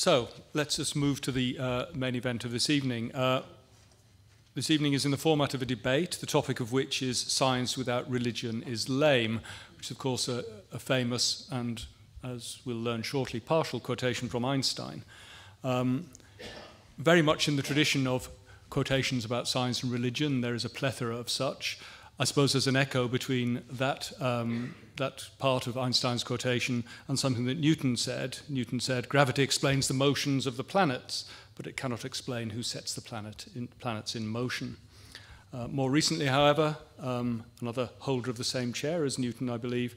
So let's just move to the main event of this evening. This evening is in the format of a debate, the topic of which is "Science without religion is lame," which is, of course, a famous and, as we'll learn shortly, partial quotation from Einstein. Very much in the tradition of quotations about science and religion, there is a plethora of such. I suppose there's an echo between that part of Einstein's quotation and something that Newton said. Newton said, "Gravity explains the motions of the planets, but it cannot explain who sets the planets in motion." More recently, however, another holder of the same chair as Newton, I believe,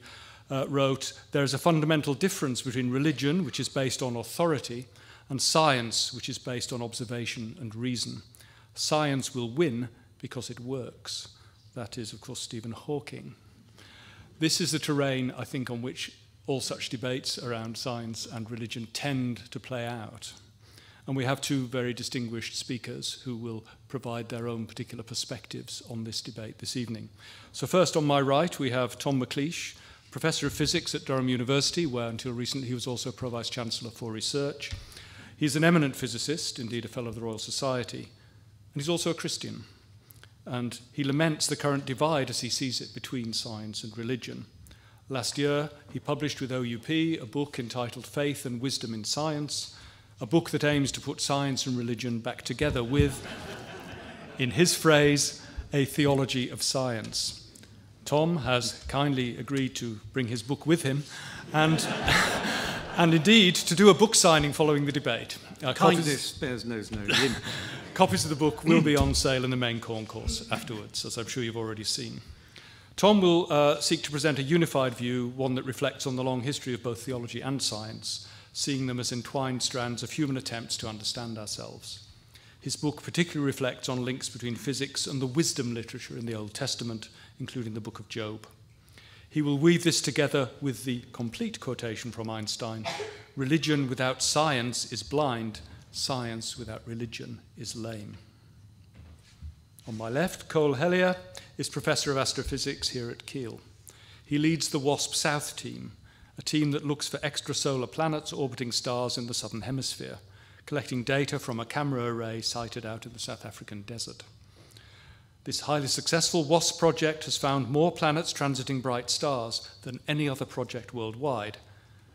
wrote, "There is a fundamental difference between religion, which is based on authority, and science, which is based on observation and reason. Science will win because it works." That is, of course, Stephen Hawking. This is the terrain, I think, on which all such debates around science and religion tend to play out. And we have two very distinguished speakers who will provide their own particular perspectives on this debate this evening. So first, on my right, we have Tom McLeish, Professor of Physics at Durham University, where until recently he was also Pro-Vice Chancellor for Research. He's an eminent physicist, indeed a Fellow of the Royal Society, and he's also a Christian. And he laments the current divide as he sees it between science and religion. Last year, he published with OUP a book entitled Faith and Wisdom in Science, a book that aims to put science and religion back together with, in his phrase, a theology of science. Tom has kindly agreed to bring his book with him and indeed to do a book signing following the debate. Kindness spares no limit. Copies of the book will be on sale in the main concourse afterwards, as I'm sure you've already seen. Tom will seek to present a unified view, one that reflects on the long history of both theology and science, seeing them as entwined strands of human attempts to understand ourselves. His book particularly reflects on links between physics and the wisdom literature in the Old Testament, including the book of Job. He will weave this together with the complete quotation from Einstein, "Religion without science is blind, science without religion is lame." On my left, Coel Hellier is Professor of Astrophysics here at Keele. He leads the WASP South team, a team that looks for extrasolar planets orbiting stars in the southern hemisphere, collecting data from a camera array sited out in the South African desert. This highly successful WASP project has found more planets transiting bright stars than any other project worldwide,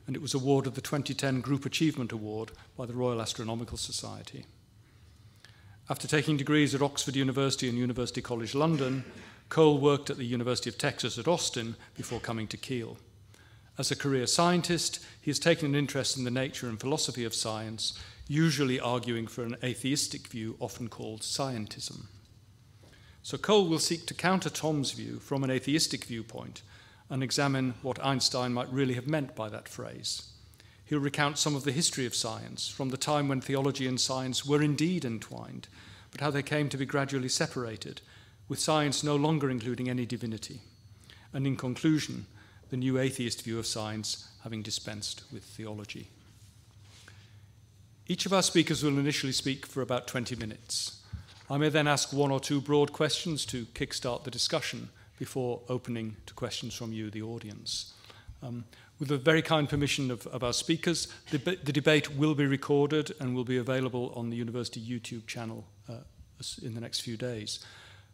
and it was awarded the 2010 Group Achievement Award by the Royal Astronomical Society. After taking degrees at Oxford University and University College London, Coel worked at the University of Texas at Austin before coming to Keele. As a career scientist, he has taken an interest in the nature and philosophy of science, usually arguing for an atheistic view often called scientism. So Coel will seek to counter Tom's view from an atheistic viewpoint and examine what Einstein might really have meant by that phrase. He'll recount some of the history of science, from the time when theology and science were indeed entwined, but how they came to be gradually separated, with science no longer including any divinity. And in conclusion, the new atheist view of science having dispensed with theology. Each of our speakers will initially speak for about 20 minutes. I may then ask one or two broad questions to kickstart the discussion before opening to questions from you, the audience. With the very kind permission of our speakers, the debate will be recorded and will be available on the university YouTube channel in the next few days.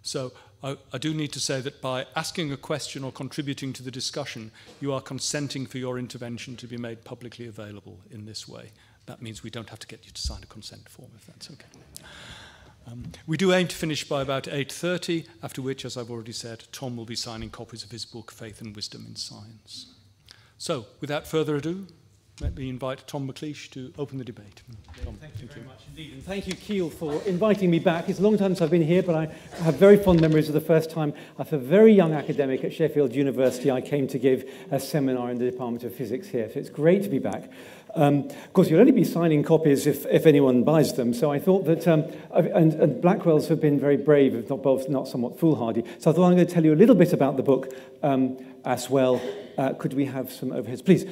So I do need to say that by asking a question or contributing to the discussion, you are consenting for your intervention to be made publicly available in this way. That means we don't have to get you to sign a consent form, if that's okay. We do aim to finish by about 8:30, after which, as I've already said, Tom will be signing copies of his book, Faith and Wisdom in Science. So, without further ado, let me invite Tom McLeish to open the debate. Tom, thank you very much indeed. And thank you, Keele, for inviting me back. It's a long time since I've been here, but I have very fond memories of the first time. As a very young academic at Sheffield University, I came to give a seminar in the Department of Physics here. So it's great to be back. Of course, you'll only be signing copies if anyone buys them. So I thought that, and Blackwell's have been very brave, if not somewhat foolhardy. So I thought I'm going to tell you a little bit about the book as well. Could we have some overheads, please?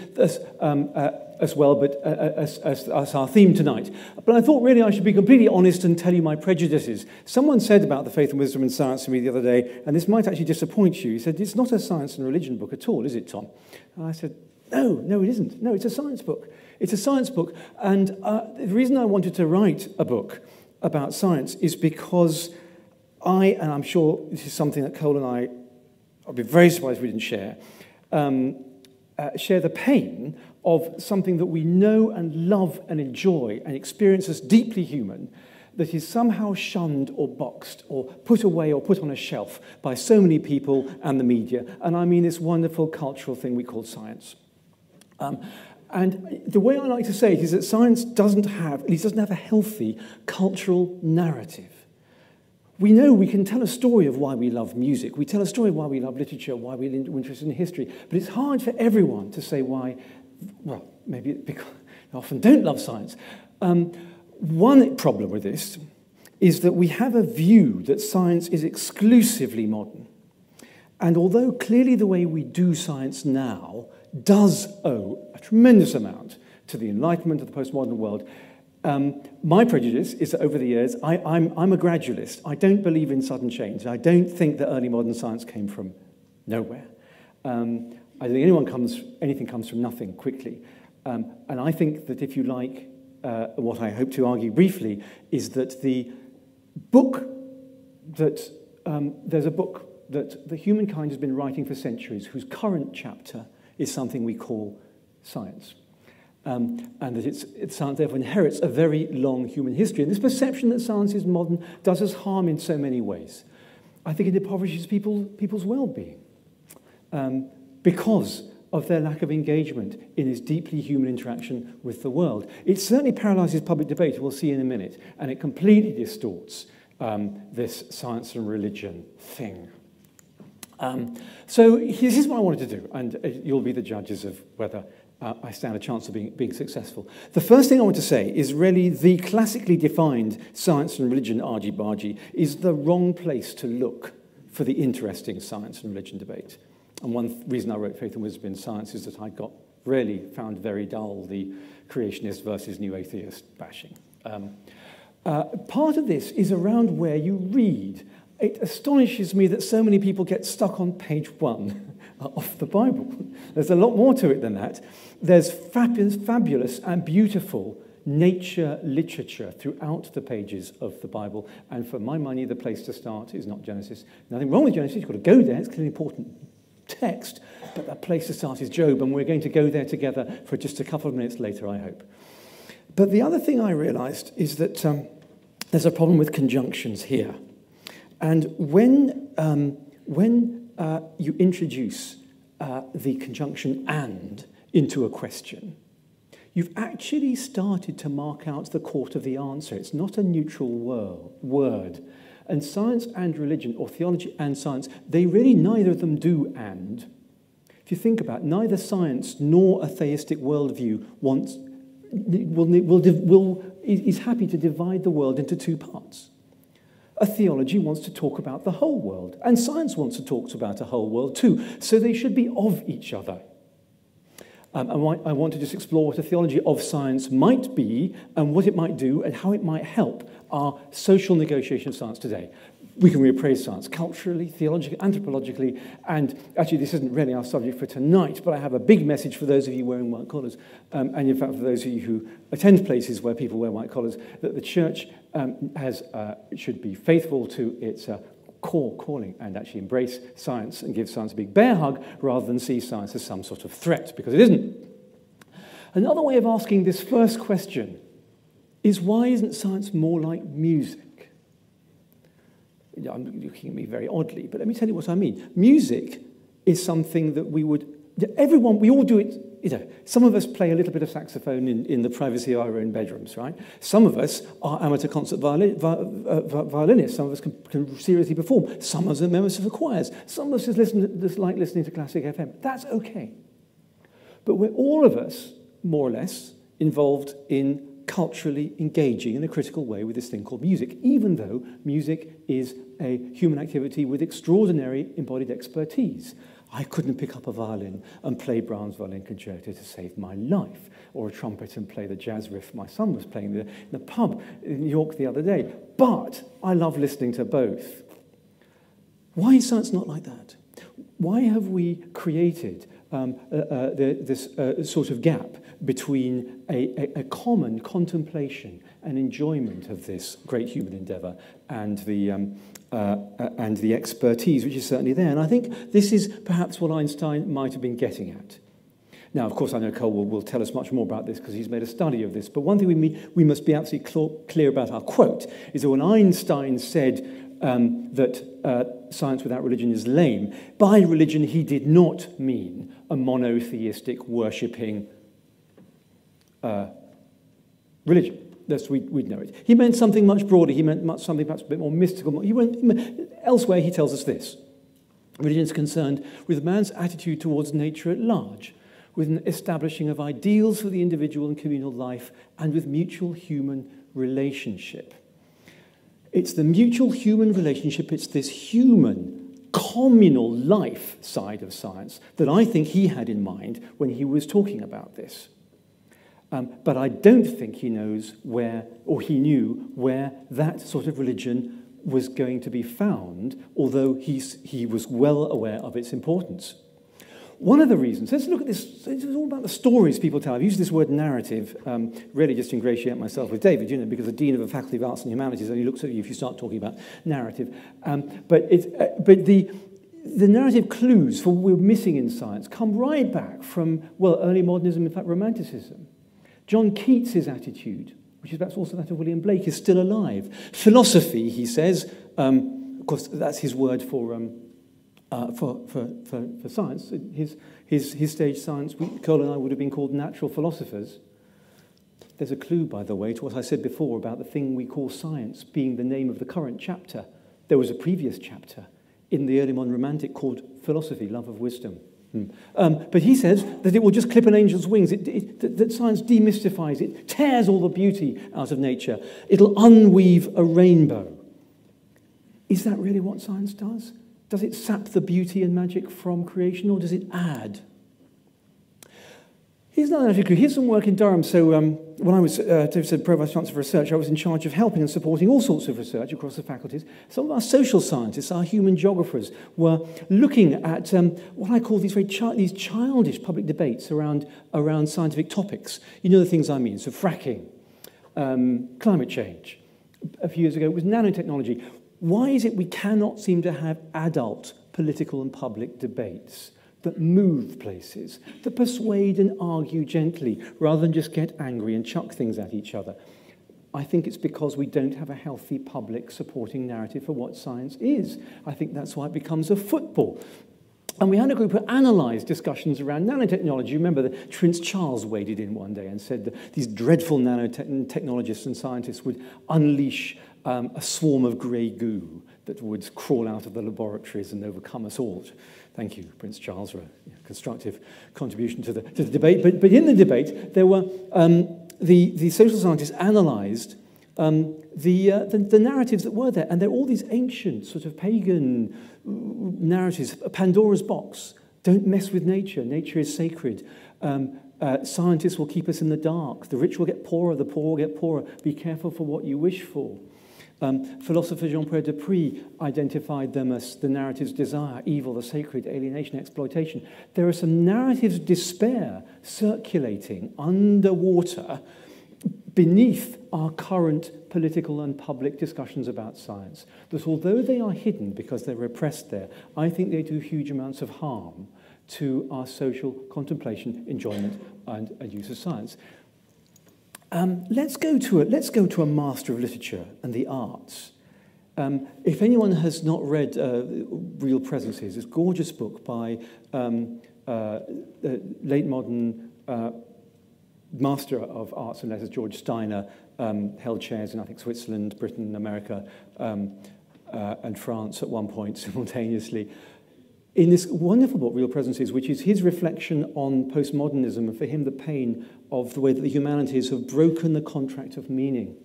As well, but as our theme tonight. But I thought really I should be completely honest and tell you my prejudices. Someone said about the Faith and Wisdom in Science to me the other day, and this might actually disappoint you. He said, "It's not a science and religion book at all, is it, Tom?" And I said, No, it isn't. No, it's a science book. It's a science book. And the reason I wanted to write a book about science is because and I'm sure this is something that Coel and I'll be very surprised if we didn't share the pain of something that we know and love and enjoy and experience as deeply human that is somehow shunned or boxed or put away or put on a shelf by so many people and the media. And I mean this wonderful cultural thing we call science. And the way I like to say it is that science doesn't have a healthy cultural narrative. We know we can tell a story of why we love music. We tell a story of why we love literature, why we're interested in history. But it's hard for everyone to say why, well, maybe because they often don't love science. One problem with this is that we have a view that science is exclusively modern. And although clearly the way we do science now does owe a tremendous amount to the Enlightenment of the postmodern world, my prejudice is that over the years, I'm a gradualist. I don't believe in sudden change. I don't think that early modern science came from nowhere. I don't think anything comes from nothing quickly. And I think that if you like, what I hope to argue briefly is that there's a book that the humankind has been writing for centuries, whose current chapter is something we call science. And that science therefore inherits a very long human history. And this perception that science is modern does us harm in so many ways. I think it impoverishes people's well-being because of their lack of engagement in this deeply human interaction with the world. It certainly paralyzes public debate, we'll see in a minute, and it completely distorts this science and religion thing. So this is what I wanted to do, and you'll be the judges of whether I stand a chance of being successful. The first thing I want to say is really the classically defined science and religion argy-bargy is the wrong place to look for the interesting science and religion debate. And one reason I wrote Faith and Wisdom in Science is that I found very dull the creationist versus new atheist bashing. Part of this is around where you read. It astonishes me that so many people get stuck on page 1 of the Bible. There's a lot more to it than that. There's fabulous and beautiful nature literature throughout the pages of the Bible. And for my money, the place to start is not Genesis. Nothing wrong with Genesis. You've got to go there. It's clearly important text. But the place to start is Job. And we're going to go there together for just a couple of minutes later, I hope. But the other thing I realized is that there's a problem with conjunctions here. And when you introduce the conjunction "and" into a question, you've actually started to mark out the court of the answer. It's not a neutral word. And science and religion, or theology and science, they really neither of them do "and." If you think about it, neither science nor a theistic worldview is happy to divide the world into two parts. A theology wants to talk about the whole world, and science wants to talk about a whole world too, so they should be of each other. I want to just explore what a theology of science might be, and what it might do, and how it might help our social negotiation of science today. We can reappraise science culturally, theologically, anthropologically, and actually this isn't really our subject for tonight, but I have a big message for those of you wearing white collars, and in fact for those of you who attend places where people wear white collars, that the church should be faithful to its core calling and actually embrace science and give science a big bear hug rather than see science as some sort of threat, because it isn't. Another way of asking this first question is, why isn't science more like music? I'm looking at me very oddly, but let me tell you what I mean. Music is something that we all do it. Some of us play a little bit of saxophone in the privacy of our own bedrooms, right? Some of us are amateur concert violinists. Some of us can seriously perform. Some of us are members of the choirs. Some of us just like listening to classic FM. That's okay. But we're all of us, more or less, involved in culturally engaging in a critical way with this thing called music, even though music is a human activity with extraordinary embodied expertise. I couldn't pick up a violin and play Brahms' Violin Concerto to save my life, or a trumpet and play the jazz riff my son was playing in the pub in New York the other day. But I love listening to both. Why is science not like that? Why have we created this sort of gap between a common contemplation and enjoyment of this great human endeavour and the expertise, which is certainly there. And I think this is perhaps what Einstein might have been getting at. Now, of course, I know Coel will tell us much more about this because he's made a study of this. But one thing we must be absolutely clear about our quote is that when Einstein said that science without religion is lame, by religion he did not mean a monotheistic worshipping religion. We'd know it. He meant something much broader. He meant something perhaps a bit more mystical. Elsewhere he tells us this. Religion is concerned with man's attitude towards nature at large, with an establishing of ideals for the individual and communal life, and with mutual human relationship. It's the mutual human relationship, it's this human, communal life side of science that I think he had in mind when he was talking about this. But I don't think he knows where, or he knew where that sort of religion was going to be found, although he was well aware of its importance. One of the reasons, let's look at this, it's all about the stories people tell. I've used this word narrative, really just to ingratiate myself with David, because the Dean of the Faculty of Arts and Humanities only looks at you if you start talking about narrative. But the narrative clues for what we're missing in science come right back from, well, early modernism, in fact, Romanticism. John Keats's attitude, which is perhaps also that of William Blake, is still alive. Philosophy, he says, of course, that's his word for science. His stage science, Coel and I would have been called natural philosophers. There's a clue, by the way, to what I said before about the thing we call science being the name of the current chapter. There was a previous chapter in the early modern Romantic called Philosophy, Love of Wisdom. But he says that it will just clip an angel's wings, that science demystifies, it tears all the beauty out of nature. It'll unweave a rainbow. Is that really what science does? Does it sap the beauty and magic from creation, or does it add? Here's another actually clue. Here's some work in Durham. So when I was, Dave said, Provost Chancellor for Research, I was in charge of helping and supporting all sorts of research across the faculties. Some of our social scientists, our human geographers, were looking at what I call these childish public debates around scientific topics. You know the things I mean. So fracking, climate change. A few years ago, it was nanotechnology. Why is it we cannot seem to have adult political and public debates that move places, that persuade and argue gently, rather than just get angry and chuck things at each other? I think it's because we don't have a healthy public supporting narrative for what science is. I think that's why it becomes a football. And we had a group who analysed discussions around nanotechnology. Remember that Prince Charles waded in one day and said that these dreadful nanotechnologists and scientists would unleash a swarm of grey goo that would crawl out of the laboratories and overcome us all. Thank you, Prince Charles, for a constructive contribution to the debate. But in the debate, there were the social scientists analysed the narratives that were there, and they're all these ancient sort of pagan narratives. Pandora's box. Don't mess with nature. Nature is sacred. Scientists will keep us in the dark. The rich will get poorer. The poor will get poorer. Be careful for what you wish for. Philosopher Jean-Pierre Dupuy identified them as the narratives desire, evil, the sacred, alienation, exploitation. There are some narratives of despair circulating underwater beneath our current political and public discussions about science, that although they are hidden because they're repressed there, I think they do huge amounts of harm to our social contemplation, enjoyment, and use of science. Let's go to a master of literature and the arts. If anyone has not read Real Presences, this gorgeous book by late modern master of arts and letters George Steiner, held chairs in, I think, Switzerland, Britain, America, and France at one point simultaneously. In this wonderful book, Real Presences, which is his reflection on postmodernism and for him the pain of the way that the humanities have broken the contract of meaning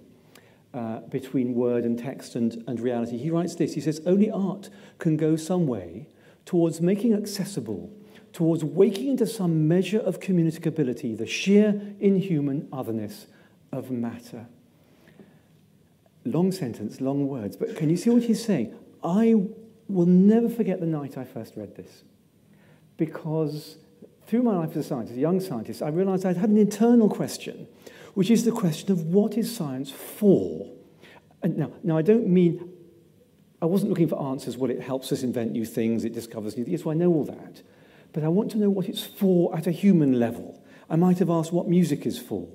between word and text and reality. He writes this, he says, only art can go some way towards making accessible, towards waking into some measure of communicability, the sheer inhuman otherness of matter. Long sentence, long words, but can you see what he's saying? I will never forget the night I first read this, because through my life as a scientist, a young scientist, I realized I'd had an internal question, which is the question of what is science for? And now I don't mean, I wasn't looking for answers, well, it helps us invent new things, it discovers new things, so I know all that. But I want to know what it's for at a human level. I might have asked what music is for.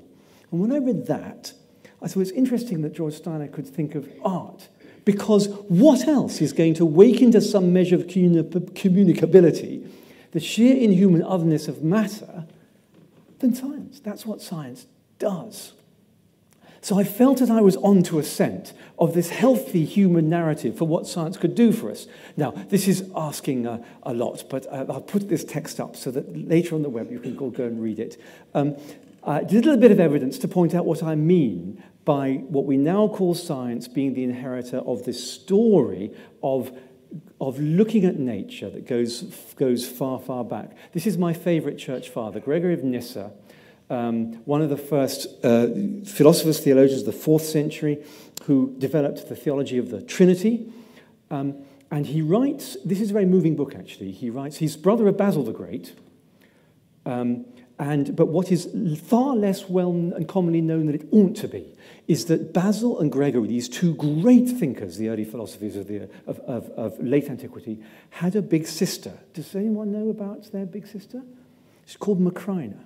And when I read that, I thought it's interesting that George Steiner could think of art, because what else is going to wake into some measure of communicability, the sheer inhuman otherness of matter, than science? That's what science does. So I felt that I was onto a scent of this healthy human narrative for what science could do for us. Now, this is asking a lot, but I'll put this text up so that later on the web you can go and read it. I did a little bit of evidence to point out what I mean by what we now call science being the inheritor of this story of looking at nature that goes far, far back. This is my favorite church father, Gregory of Nyssa, one of the first philosophers, theologians of the 4th century, who developed the theology of the Trinity. And he writes, this is a very moving book actually, he writes, he's brother of Basil the Great, but what is far less well and commonly known than it ought to be is that Basil and Gregory, these two great thinkers, the early philosophers of late antiquity, had a big sister. Does anyone know about their big sister? She's called Macrina.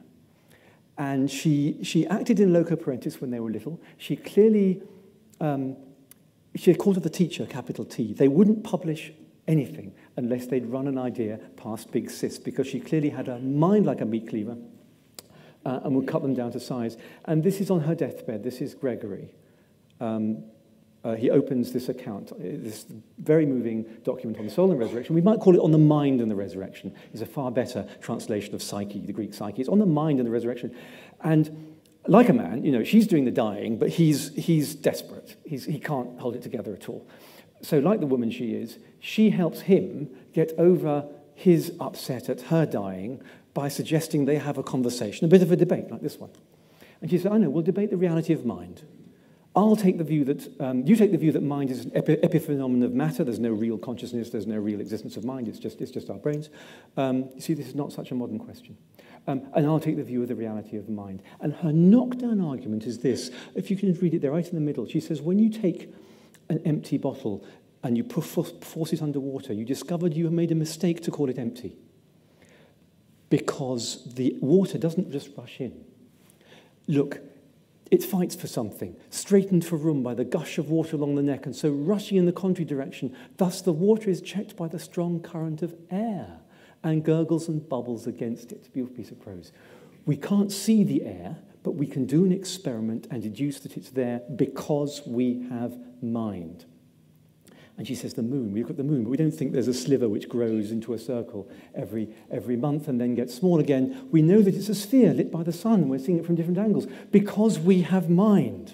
And she acted in loco parentis when they were little. She clearly, she had called her the teacher, capital T. They wouldn't publish anything unless they'd run an idea past Big Sis, because she clearly had a mind like a meat cleaver and would cut them down to size. And this is on her deathbed. This is Gregory. He opens this account, this very moving document on the soul and resurrection. We might call it On the Mind and the Resurrection. It's a far better translation of psyche, the Greek psyche. It's On the Mind and the Resurrection. And like a man, you know, she's doing the dying, but he's desperate. He can't hold it together at all. So like the woman she is, she helps him get over his upset at her dying by suggesting they have a conversation, a bit of a debate like this one. And she said, I know, we'll debate the reality of mind. I'll take the view that, you take the view that mind is an epiphenomenon of matter. There's no real consciousness. There's no real existence of mind. It's just our brains. You see, this is not such a modern question. And I'll take the view of the reality of mind. And her knockdown argument is this. If you can read it there right in the middle, she says, when you take an empty bottle and you force it underwater, you discovered you have made a mistake to call it empty, because the water doesn't just rush in. Look, it fights for something, straightened for room by the gush of water along the neck, and so rushing in the contrary direction. Thus the water is checked by the strong current of air and gurgles and bubbles against it. Beautiful piece of prose. We can't see the air, but we can do an experiment and deduce that it's there because we have mind. And she says the moon. We look at the moon, but we don't think there's a sliver which grows into a circle every month and then gets small again. We know that it's a sphere lit by the sun, and we're seeing it from different angles because we have mind.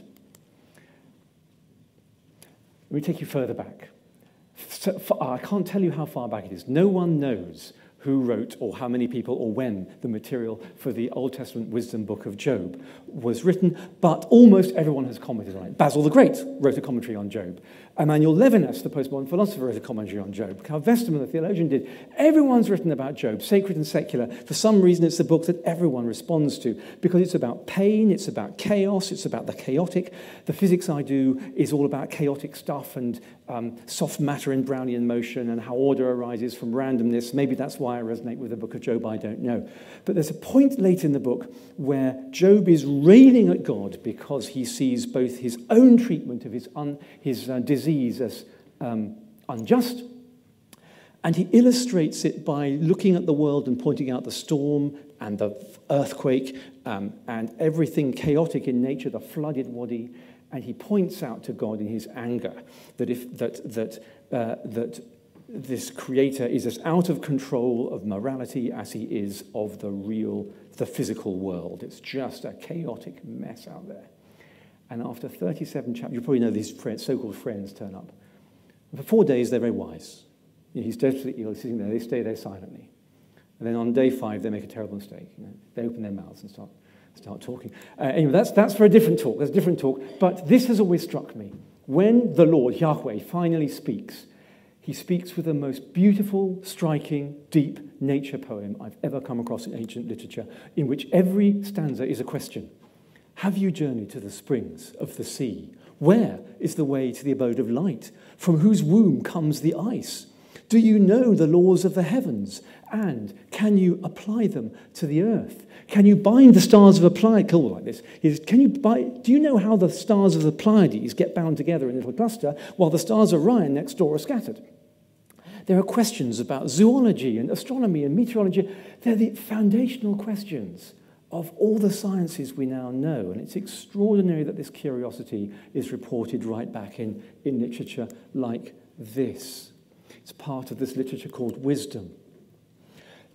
Let me take you further back. I can't tell you how far back it is. No one knows who wrote or how many people or when the material for the Old Testament wisdom book of Job was written, but almost everyone has commented on it. Basil the Great wrote a commentary on Job. Emmanuel Levinas, the postmodern philosopher, wrote a commentary on Job. Carl Westermann, the theologian, did. Everyone's written about Job, sacred and secular. For some reason, it's the book that everyone responds to, because it's about pain, it's about chaos, it's about the chaotic. The physics I do is all about chaotic stuff and soft matter in Brownian motion and how order arises from randomness. Maybe that's why I resonate with the book of Job, I don't know. But there's a point late in the book where Job is railing at God because he sees both his own treatment of his disease as unjust, and he illustrates it by looking at the world and pointing out the storm and the earthquake and everything chaotic in nature, the flooded wadi, and he points out to God in his anger that this creator is as out of control of morality as he is of the physical world. It's just a chaotic mess out there. And after 37 chapters, you probably know these so-called friends turn up. And for 4 days, they're very wise. You know, he's desperately ill, he's sitting there, they stay there silently. And then on day 5, they make a terrible mistake. You know, they open their mouths and start talking. Anyway, that's for a different talk. There's a different talk. But this has always struck me. When the Lord, Yahweh, finally speaks, He speaks with the most beautiful, striking, deep nature poem I've ever come across in ancient literature, in which every stanza is a question. Have you journeyed to the springs of the sea? Where is the way to the abode of light? From whose womb comes the ice? Do you know the laws of the heavens? And can you apply them to the earth? Can you bind the stars of a Pleiades? Cool, like this. Do you know how the stars of the Pleiades get bound together in a little cluster while the stars of Orion next door are scattered? There are questions about zoology and astronomy and meteorology. They're the foundational questions of all the sciences we now know. And it's extraordinary that this curiosity is reported right back in literature like this. It's part of this literature called wisdom.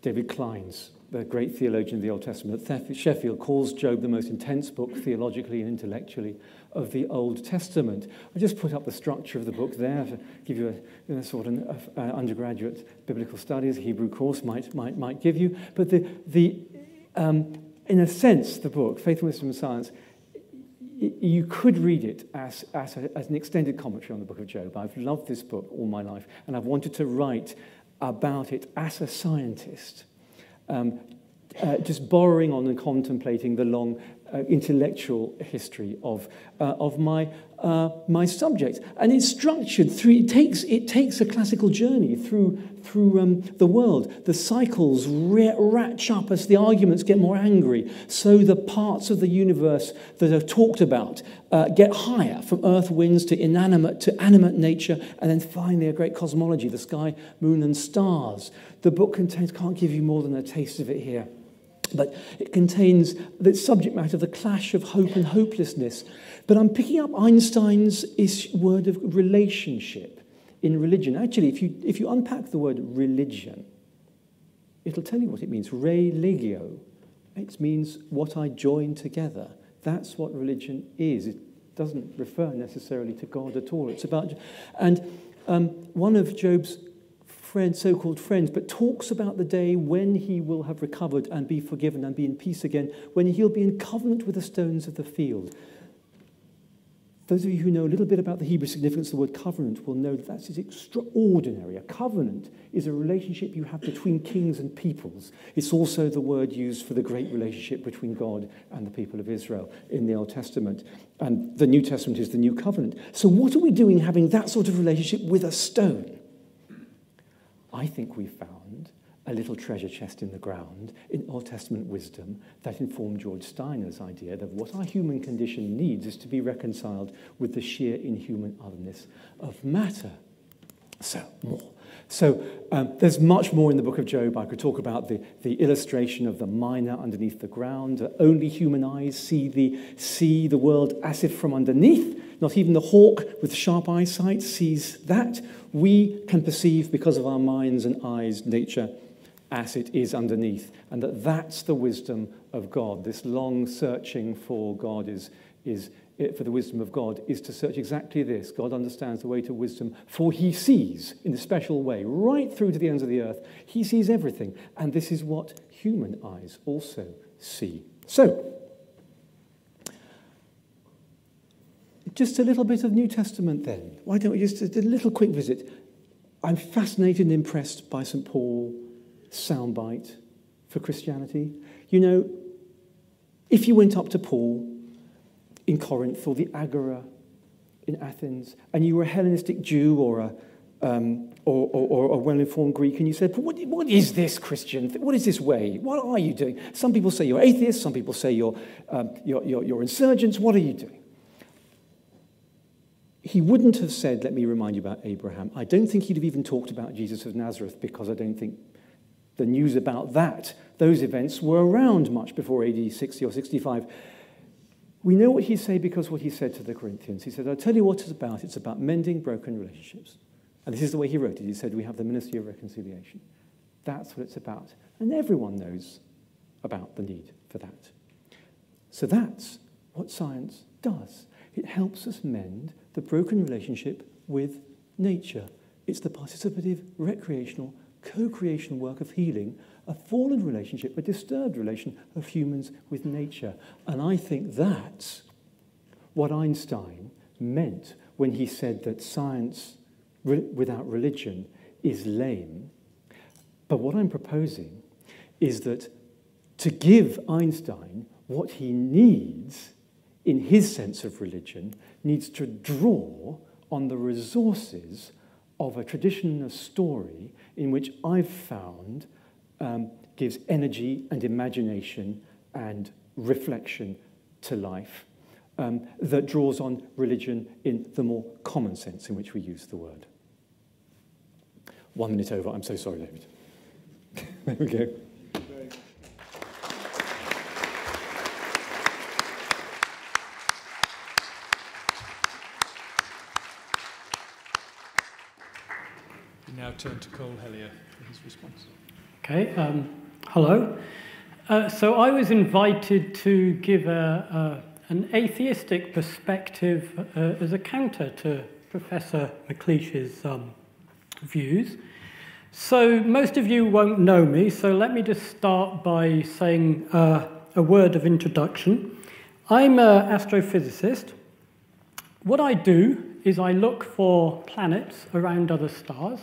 David Clines, the great theologian of the Old Testament at Sheffield, calls Job the most intense book theologically and intellectually of the Old Testament. I just put up the structure of the book there to give you a sort of undergraduate biblical studies, Hebrew course might give you. But in a sense, the book, Faith, Wisdom and Science, you could read it as an extended commentary on the book of Job. I've loved this book all my life, and I've wanted to write about it as a scientist, just borrowing on and contemplating the long intellectual history of my subject. And it's structured through, it takes a classical journey through the world. The cycles ratchet up as the arguments get more angry. So the parts of the universe that are talked about get higher, from earth, winds to animate nature, and then finally a great cosmology, the sky, moon and stars. The book can't give you more than a taste of it here. But it contains the subject matter of the clash of hope and hopelessness. But I'm picking up Einstein's word of relationship in religion. Actually, if you unpack the word religion, it'll tell you what it means. Religio. It means what I join together. That's what religion is. It doesn't refer necessarily to God at all. It's about... And one of Job's so-called friends, but talks about the day when he will have recovered and be forgiven and be in peace again, when he'll be in covenant with the stones of the field. Those of you who know a little bit about the Hebrew significance of the word covenant will know that that's extraordinary. A covenant is a relationship you have between kings and peoples. It's also the word used for the great relationship between God and the people of Israel in the Old Testament. And the New Testament is the new covenant. So what are we doing having that sort of relationship with a stone? I think we found a little treasure chest in the ground in Old Testament wisdom that informed George Steiner's idea that what our human condition needs is to be reconciled with the sheer inhuman otherness of matter. So there's much more in the book of Job. I could talk about the illustration of the miner underneath the ground. Only human eyes see the world as if from underneath. Not even the hawk with sharp eyesight sees that. We can perceive, because of our minds and eyes, nature as it is underneath. And that's the wisdom of God. This long searching for God for the wisdom of God is to search exactly this. God understands the way to wisdom, for he sees in a special way, right through to the ends of the earth. He sees everything. And this is what human eyes also see. So, just a little bit of New Testament then. Why don't we just do a little quick visit? I'm fascinated and impressed by St. Paul's soundbite for Christianity. You know, if you went up to Paul in Corinth or the Agora in Athens, and you were a Hellenistic Jew or a well-informed Greek, and you said, what is this Christian? What is this way? What are you doing? Some people say you're atheists. Some people say you're insurgents. What are you doing? He wouldn't have said, let me remind you about Abraham. I don't think he'd have even talked about Jesus of Nazareth, because I don't think the news about those events were around much before AD 60 or 65. We know what he'd say because what he said to the Corinthians. He said, I'll tell you what it's about. It's about mending broken relationships. And this is the way he wrote it. He said, we have the ministry of reconciliation. That's what it's about. And everyone knows about the need for that. So that's what science does. It helps us mend the broken relationship with nature. It's the participative, recreational, co-creation work of healing a fallen relationship, a disturbed relation of humans with nature. And I think that's what Einstein meant when he said that science without religion is lame. But what I'm proposing is that to give Einstein what he needs in his sense of religion needs to draw on the resources of a tradition of story in which I've found gives energy and imagination and reflection to life, that draws on religion in the more common sense in which we use the word. 1 minute over. I'm so sorry, David. There we go. We now turn to Coel Hellier for his response. Okay, hello. So I was invited to give an atheistic perspective as a counter to Professor McLeish's views. So most of you won't know me, so let me just start by saying a word of introduction. I'm an astrophysicist. What I do is I look for planets around other stars.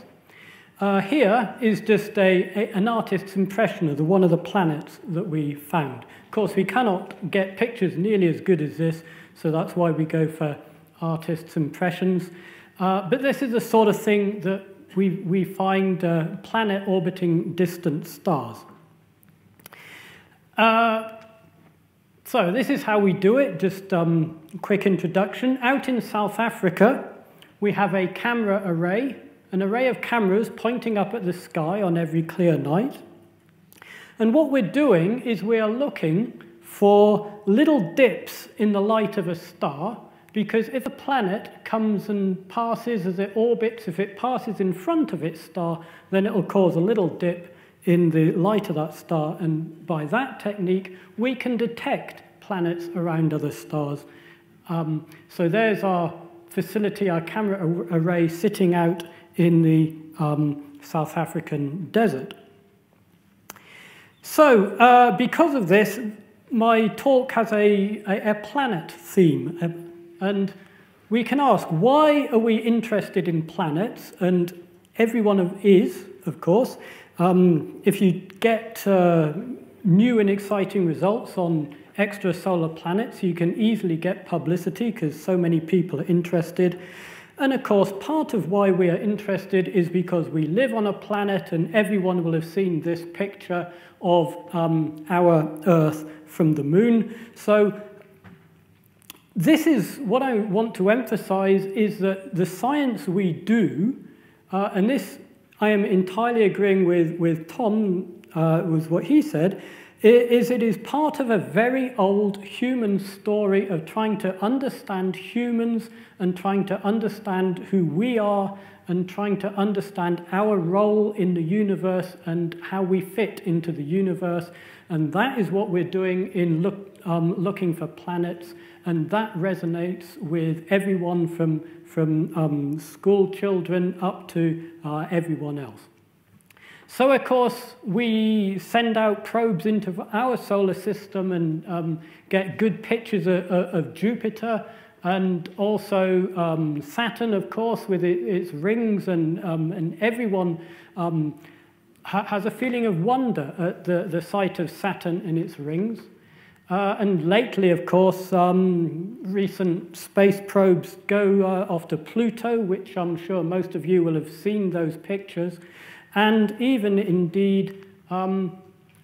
Here is just an artist's impression of one of the planets that we found. Of course, we cannot get pictures nearly as good as this, so that's why we go for artist's impressions. But this is the sort of thing that we find planet orbiting distant stars. So this is how we do it, just a quick introduction. Out in South Africa, we have a camera array, an array of cameras pointing up at the sky on every clear night. And what we're doing is we are looking for little dips in the light of a star, because if a planet comes and passes as it orbits, if it passes in front of its star, then it will cause a little dip in the light of that star. And by that technique, we can detect planets around other stars. So there's our facility, our camera array sitting out in the South African desert. So because of this, my talk has a planet theme. And we can ask, why are we interested in planets? And everyone is, of course. If you get new and exciting results on extrasolar planets, you can easily get publicity because so many people are interested. And of course, part of why we are interested is because we live on a planet, and everyone will have seen this picture of our Earth from the moon. So this is what I want to emphasize, is that the science we do, and this I am entirely agreeing with Tom, with what he said, is it is part of a very old human story of trying to understand humans and trying to understand who we are and trying to understand our role in the universe and how we fit into the universe. And that is what we're doing in looking for planets. And that resonates with everyone from school children up to everyone else. So, of course, we send out probes into our solar system and get good pictures of Jupiter, and also Saturn, of course, with its rings, and everyone has a feeling of wonder at the sight of Saturn and its rings. And lately, of course, recent space probes go off to Pluto, which I'm sure most of you will have seen those pictures, and even indeed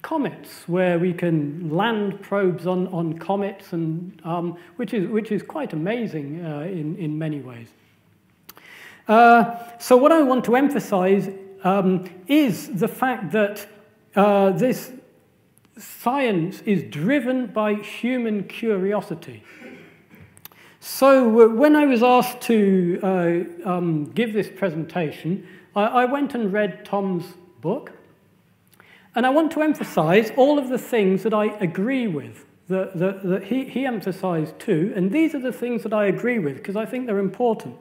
comets, where we can land probes on comets, and which is quite amazing in many ways. So what I want to emphasize is the fact that this science is driven by human curiosity. So when I was asked to give this presentation, I went and read Tom's book, and I want to emphasize all of the things that I agree with, that he emphasized too, and these are the things that I agree with, because I think they're important.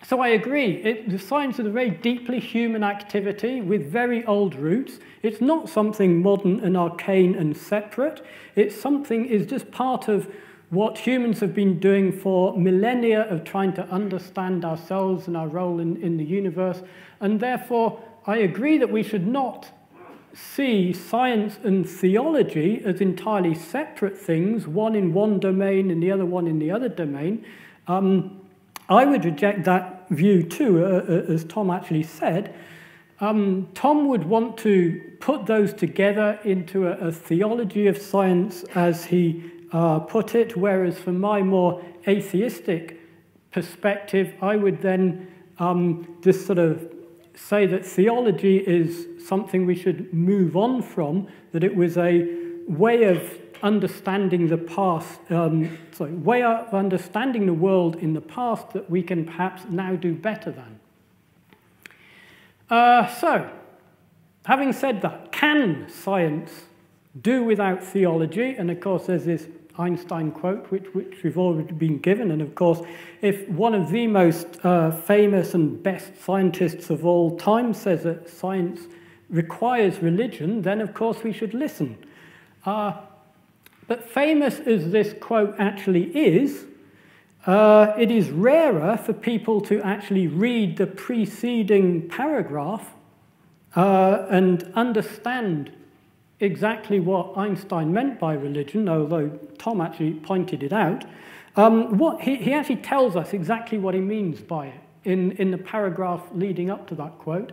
So I agree, the science is a very deeply human activity with very old roots. It's not something modern and arcane and separate. It's something is just part of what humans have been doing for millennia of trying to understand ourselves and our role in the universe. And therefore, I agree that we should not see science and theology as entirely separate things, one in one domain and the other one in the other domain. I would reject that view too, as Tom actually said. Tom would want to put those together into a theology of science, as he put it, whereas from my more atheistic perspective, I would then just sort of say that theology is something we should move on from, that it was a way of understanding the past, way of understanding the world in the past that we can perhaps now do better than. So, having said that, can science do without theology? And of course, there's this Einstein quote, which we've already been given. And of course, if one of the most famous and best scientists of all time says that science requires religion, then of course we should listen. But famous as this quote actually is, it is rarer for people to actually read the preceding paragraph and understand exactly what Einstein meant by religion, although Tom actually pointed it out. He actually tells us exactly what he means by it in the paragraph leading up to that quote.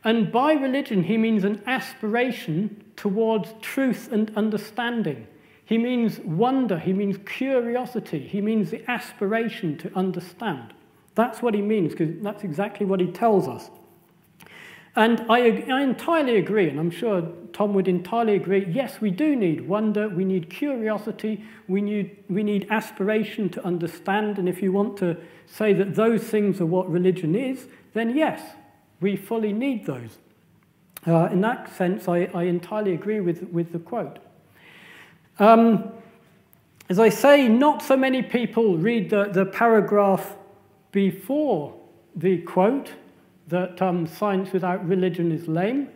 And by religion, he means an aspiration towards truth and understanding. He means wonder, he means curiosity, he means the aspiration to understand. That's what he means, because that's exactly what he tells us. And I entirely agree, and I'm sure Tom would entirely agree, yes, we do need wonder, we need curiosity, we need aspiration to understand, and if you want to say that those things are what religion is, then yes, we fully need those. In that sense, I entirely agree with the quote. As I say, not so many people read the paragraph before the quote, that science without religion is lame.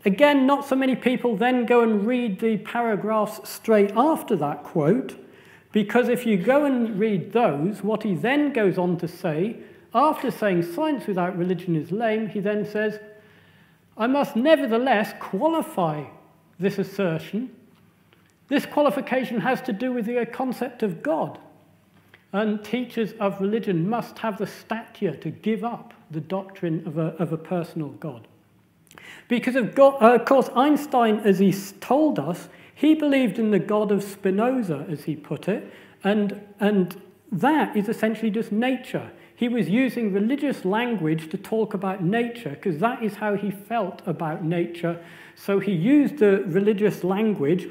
Again, not so many people then go and read the paragraphs straight after that quote, because if you go and read those, what he then goes on to say, after saying science without religion is lame, he then says, I must nevertheless qualify this assertion. This qualification has to do with the concept of God. And teachers of religion must have the stature to give up the doctrine of a personal God. Because of course, Einstein, as he told us, he believed in the God of Spinoza, as he put it, and that is essentially just nature. He was using religious language to talk about nature, because that is how he felt about nature. So he used the religious language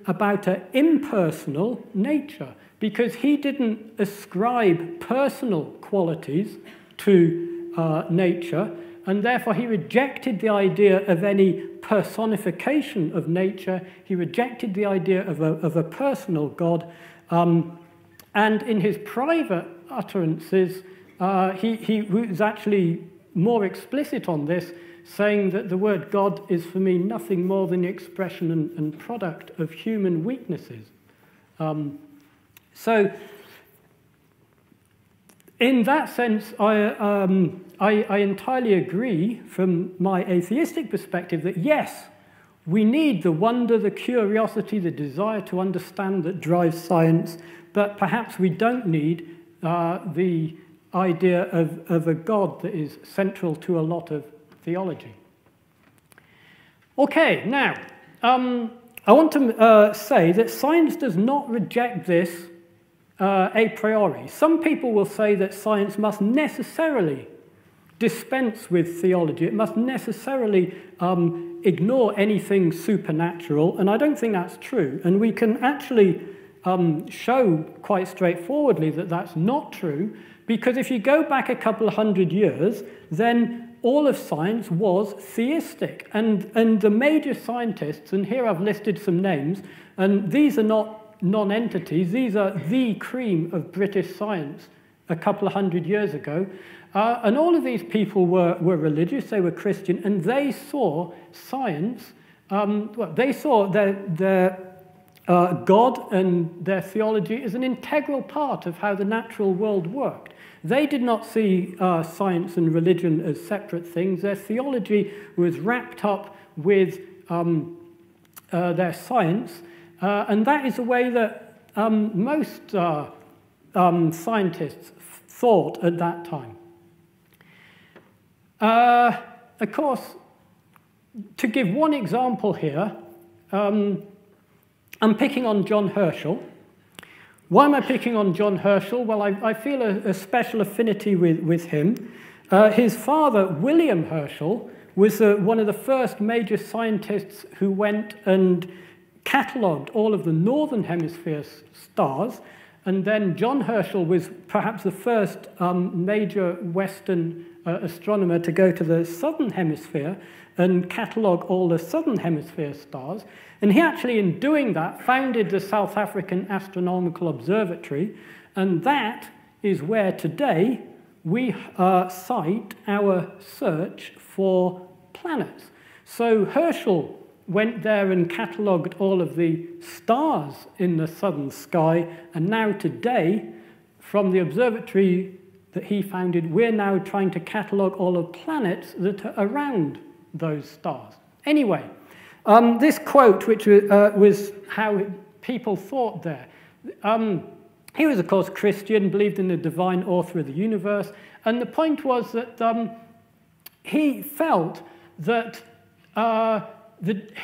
about an impersonal nature, because he didn't ascribe personal qualities to nature, and therefore he rejected the idea of any personification of nature. He rejected the idea of a personal God, and in his private utterances, he was actually more explicit on this, saying that the word God is for me nothing more than the expression and product of human weaknesses. So, in that sense, I entirely agree from my atheistic perspective that yes, we need the wonder, the curiosity, the desire to understand that drives science, but perhaps we don't need the idea of a God that is central to a lot of theology. Okay, now, I want to say that science does not reject this a priori. Some people will say that science must necessarily dispense with theology. It must necessarily ignore anything supernatural, and I don't think that's true. And we can actually show quite straightforwardly that that's not true, because if you go back a couple of 100 years, then all of science was theistic. And the major scientists, and here I've listed some names, and these are not non-entities, these are the cream of British science a couple of 100 years ago. And all of these people were religious, they were Christian, and they saw science, they saw their God and their theology as an integral part of how the natural world worked. They did not see science and religion as separate things. Their theology was wrapped up with their science, and that is the way that most scientists thought at that time. Of course, to give one example here, I'm picking on John Herschel. Why am I picking on John Herschel? Well, I feel a special affinity with him. His father, William Herschel, was one of the first major scientists who went and catalogued all of the northern hemisphere stars. And then John Herschel was perhaps the first major Western astronomer to go to the southern hemisphere and catalogue all the southern hemisphere stars. And he actually, in doing that, founded the South African Astronomical Observatory. And that is where today we cite our search for planets. So Herschel went there and catalogued all of the stars in the southern sky, and now today, from the observatory that he founded, we're now trying to catalogue all of planets that are around those stars. Anyway, this quote, which was how people thought there, he was, of course, Christian, believed in the divine author of the universe, and the point was that he felt that that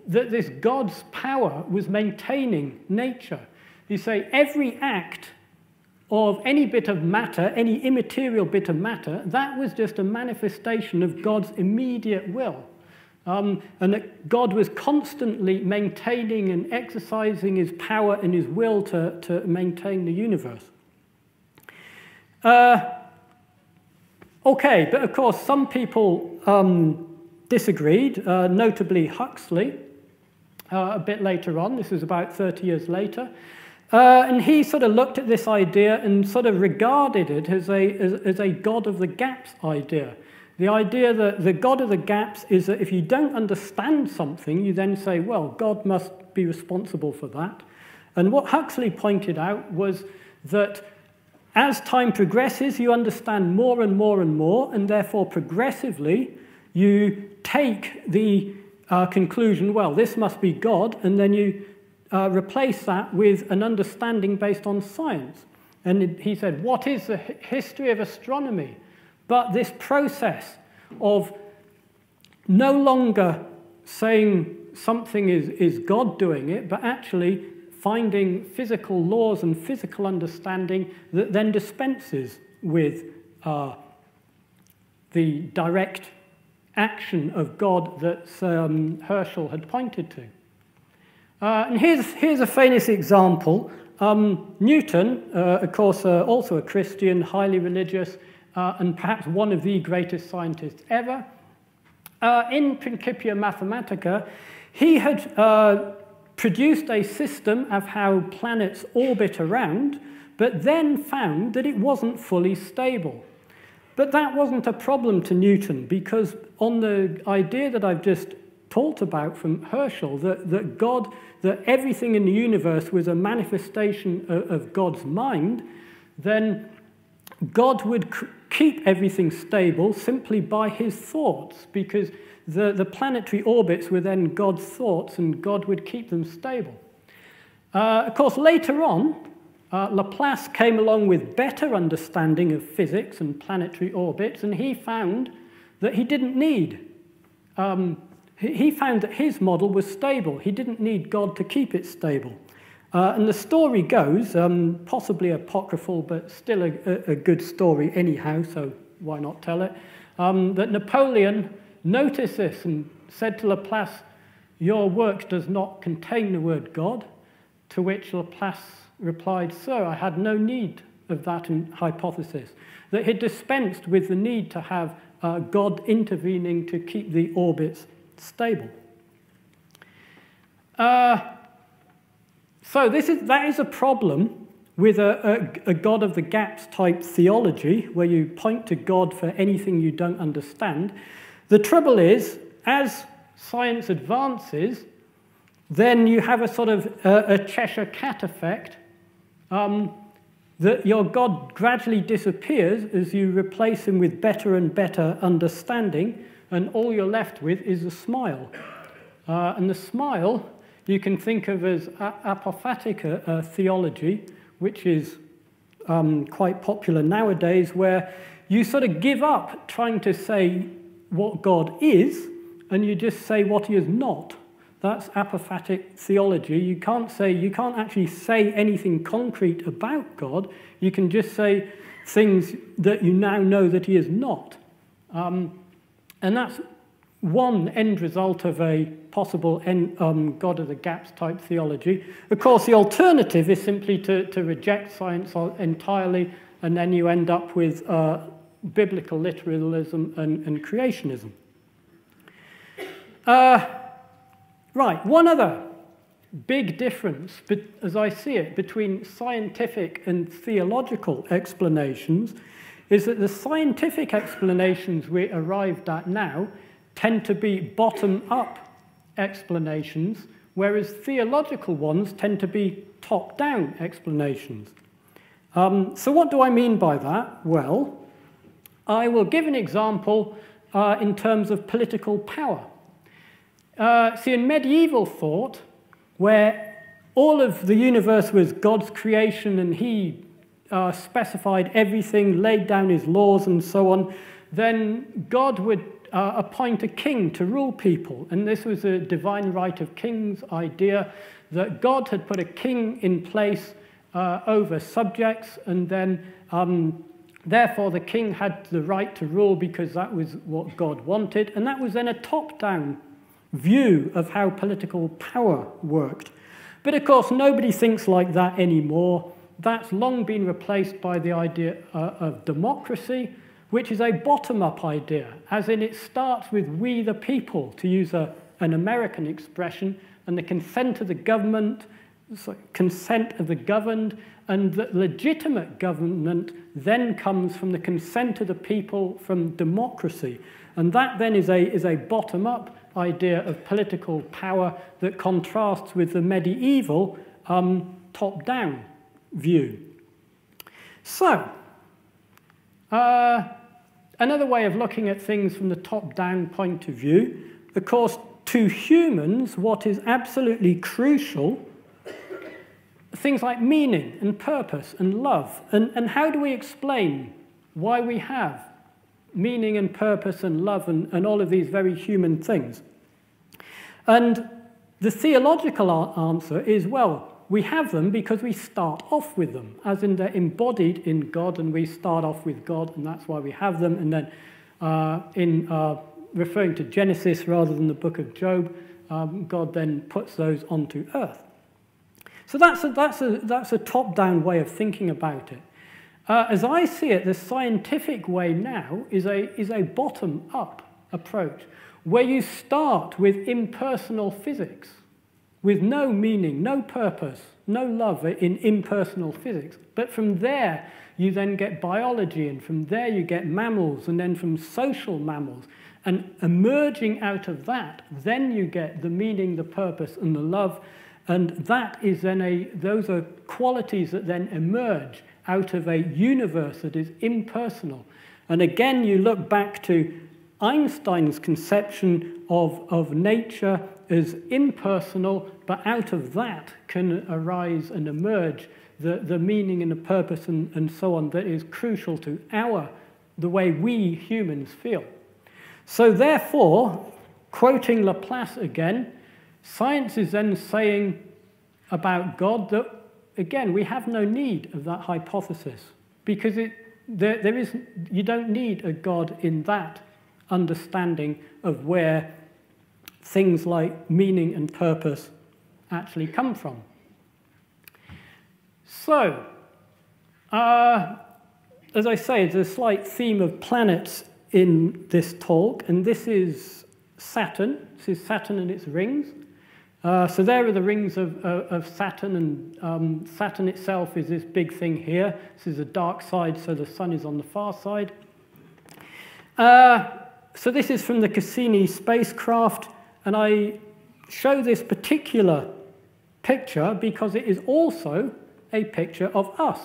this God's power was maintaining nature. You say every act of any bit of matter, any immaterial bit of matter, that was just a manifestation of God's immediate will. And that God was constantly maintaining and exercising his power and his will to maintain the universe. Okay, but of course some people disagreed, notably Huxley, a bit later on. This was about 30 years later. And he sort of looked at this idea and sort of regarded it as a God of the gaps idea. The idea that the God of the gaps is that if you don't understand something, you then say, well, God must be responsible for that. And what Huxley pointed out was that as time progresses, you understand more and more and more, and therefore progressively you take the conclusion, well, this must be God, and then you replace that with an understanding based on science. And he said, what is the history of astronomy but this process of no longer saying something is God doing it, but actually finding physical laws and physical understanding that then dispenses with the direct action of God that Herschel had pointed to. And here's a famous example. Newton, of course, also a Christian, highly religious, and perhaps one of the greatest scientists ever. In Principia Mathematica, he had produced a system of how planets orbit around, but then found that it wasn't fully stable. But that wasn't a problem to Newton, because on the idea that I've just talked about from Herschel, that everything in the universe was a manifestation of God's mind, then God would keep everything stable simply by his thoughts, because the planetary orbits were then God's thoughts, and God would keep them stable. Of course, later on, Laplace came along with better understanding of physics and planetary orbits, and he found that he didn't need he found that his model was stable. He didn't need God to keep it stable. And the story goes, possibly apocryphal, but still a good story anyhow, so why not tell it, that Napoleon noticed this and said to Laplace, "Your work does not contain the word God," to which Laplace replied, "Sir, I had no need of that hypothesis," that he dispensed with the need to have God intervening to keep the orbits stable. So that is a problem with a God of the gaps type theology, where you point to God for anything you don't understand. The trouble is, as science advances, then you have a sort of a Cheshire cat effect, that your God gradually disappears as you replace him with better and better understanding, and all you're left with is a smile. And the smile you can think of as apophatic theology, which is quite popular nowadays, where you sort of give up trying to say what God is, and you just say what he is not. That's apophatic theology. You can't actually say anything concrete about God. You can just say things that you now know that he is not. And that's one end result of a possible God of the gaps type theology. Of course, the alternative is simply to reject science entirely, and then you end up with biblical literalism and creationism. Right, one other big difference, as I see it, between scientific and theological explanations is that the scientific explanations we arrived at now tend to be bottom-up explanations, whereas theological ones tend to be top-down explanations. So what do I mean by that? Well, I will give an example in terms of political power. See, in medieval thought, where all of the universe was God's creation and he specified everything, laid down his laws and so on, then God would appoint a king to rule people. And this was a divine right of kings idea, that God had put a king in place over subjects, and then therefore the king had the right to rule because that was what God wanted. And that was then a top-down view of how political power worked. But of course, nobody thinks like that anymore. That's long been replaced by the idea of democracy, which is a bottom-up idea, as in it starts with we the people, to use an American expression, and the consent of the government, consent of the governed, and the legitimate government then comes from the consent of the people from democracy. And that then is a bottom-up idea of political power that contrasts with the medieval top-down view. So, another way of looking at things from the top-down point of view, of course, to humans, what is absolutely crucial, things like meaning and purpose and love. And how do we explain why we have meaning and purpose and love and all of these very human things? And the theological answer is, well, we have them because we start off with them, as in they're embodied in God, and we start off with God, and that's why we have them. And then referring to Genesis rather than the book of Job, God then puts those onto earth. So that's a top-down way of thinking about it. As I see it, the scientific way now is a bottom-up approach, where you start with impersonal physics, with no meaning, no purpose, no love in impersonal physics. But from there, you then get biology, and from there you get mammals, and then from social mammals. And emerging out of that, then you get the meaning, the purpose, and the love. And that is then those are qualities that then emerge out of a universe that is impersonal. And again, you look back to Einstein's conception of nature as impersonal, but out of that can arise and emerge the meaning and the purpose and so on that is crucial to the way we humans feel. So therefore, quoting Laplace again, science is then saying about God that, again, we have no need of that hypothesis, because you don't need a God in that understanding of where things like meaning and purpose actually come from. So, as I say, there's a slight theme of planets in this talk, and this is Saturn. This is Saturn and its rings. So there are the rings of Saturn, and Saturn itself is this big thing here. This is the dark side, so the sun is on the far side. So this is from the Cassini spacecraft, and I show this particular picture because it is also a picture of us.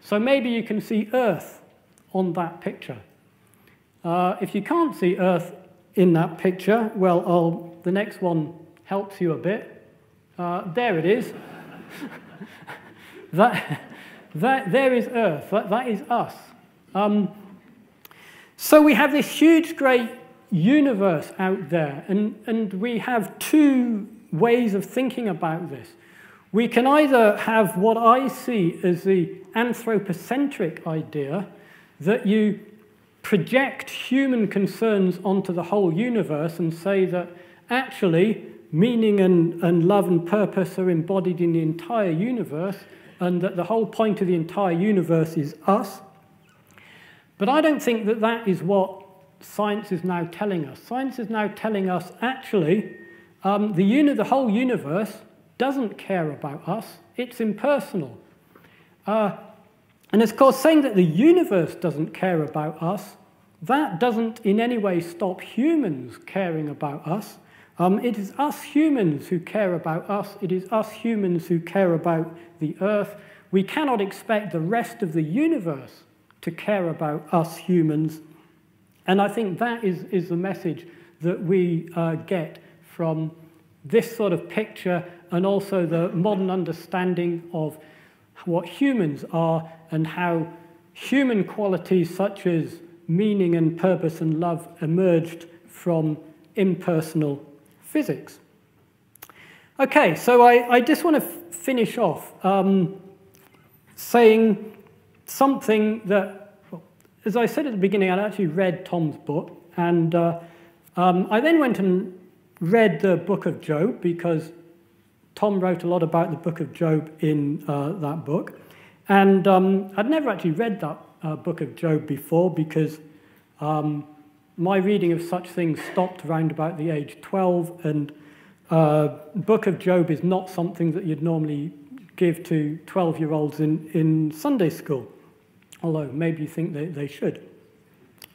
So maybe you can see Earth on that picture. If you can't see Earth in that picture, well, the next one helps you a bit. There it is. There is Earth. That is us. So we have this huge, great universe out there, and we have two ways of thinking about this. We can either have what I see as the anthropocentric idea that you project human concerns onto the whole universe and say that actually meaning and love and purpose are embodied in the entire universe, and that the whole point of the entire universe is us. But I don't think that that is what science is now telling us. Science is now telling us, actually, the whole universe doesn't care about us. It's impersonal. And of course, saying that the universe doesn't care about us, that doesn't in any way stop humans caring about us. It is us humans who care about us. It is us humans who care about the Earth. We cannot expect the rest of the universe to care about us humans. And I think that is the message that we get from this sort of picture, and also the modern understanding of what humans are and how human qualities such as meaning and purpose and love emerged from impersonal physics. Okay, so I just want to finish off saying something that, as I said at the beginning, I'd actually read Tom's book, and I then went and read the book of Job, because Tom wrote a lot about the book of Job in that book. And I'd never actually read that book of Job before, because my reading of such things stopped around about the age 12, and book of Job is not something that you'd normally give to 12-year-olds in Sunday school, although maybe you think they should.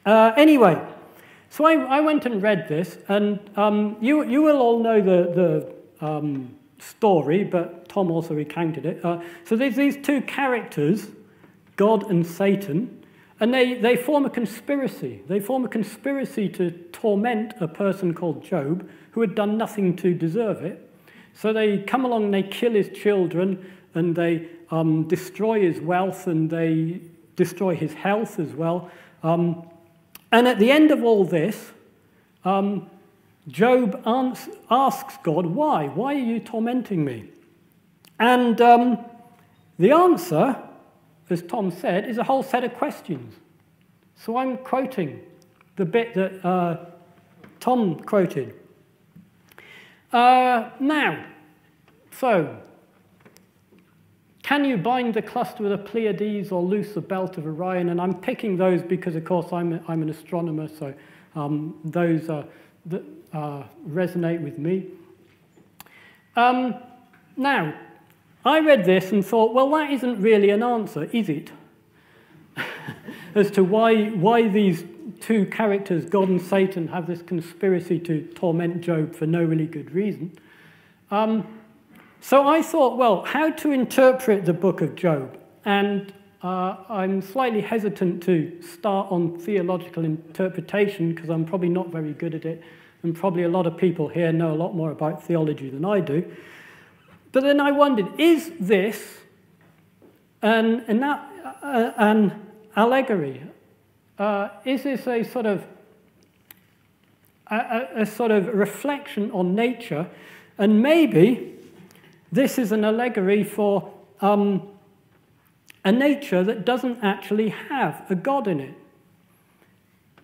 Anyway, so I went and read this, and you will all know the story, but Tom also recounted it. So there's these two characters, God and Satan, and they form a conspiracy. They form a conspiracy to torment a person called Job, who had done nothing to deserve it. So they come along and they kill his children, and they destroy his wealth, and they destroy his health as well. And at the end of all this, Job asks God, why? Why are you tormenting me? And the answer, as Tom said, is a whole set of questions. So I'm quoting the bit that Tom quoted. Now, so, can you bind the cluster of the Pleiades or loose the belt of Orion? And I'm picking those because, of course, I'm an astronomer, so those resonate with me. Now, I read this and thought, well, that isn't really an answer, is it? As to why these two characters, God and Satan, have this conspiracy to torment Job for no really good reason. So I thought, well, how to interpret the book of Job? And I'm slightly hesitant to start on theological interpretation, because I'm probably not very good at it, and probably a lot of people here know a lot more about theology than I do. But then I wondered, is this an allegory? Is this a sort of reflection on nature? And maybe this is an allegory for a nature that doesn't actually have a God in it.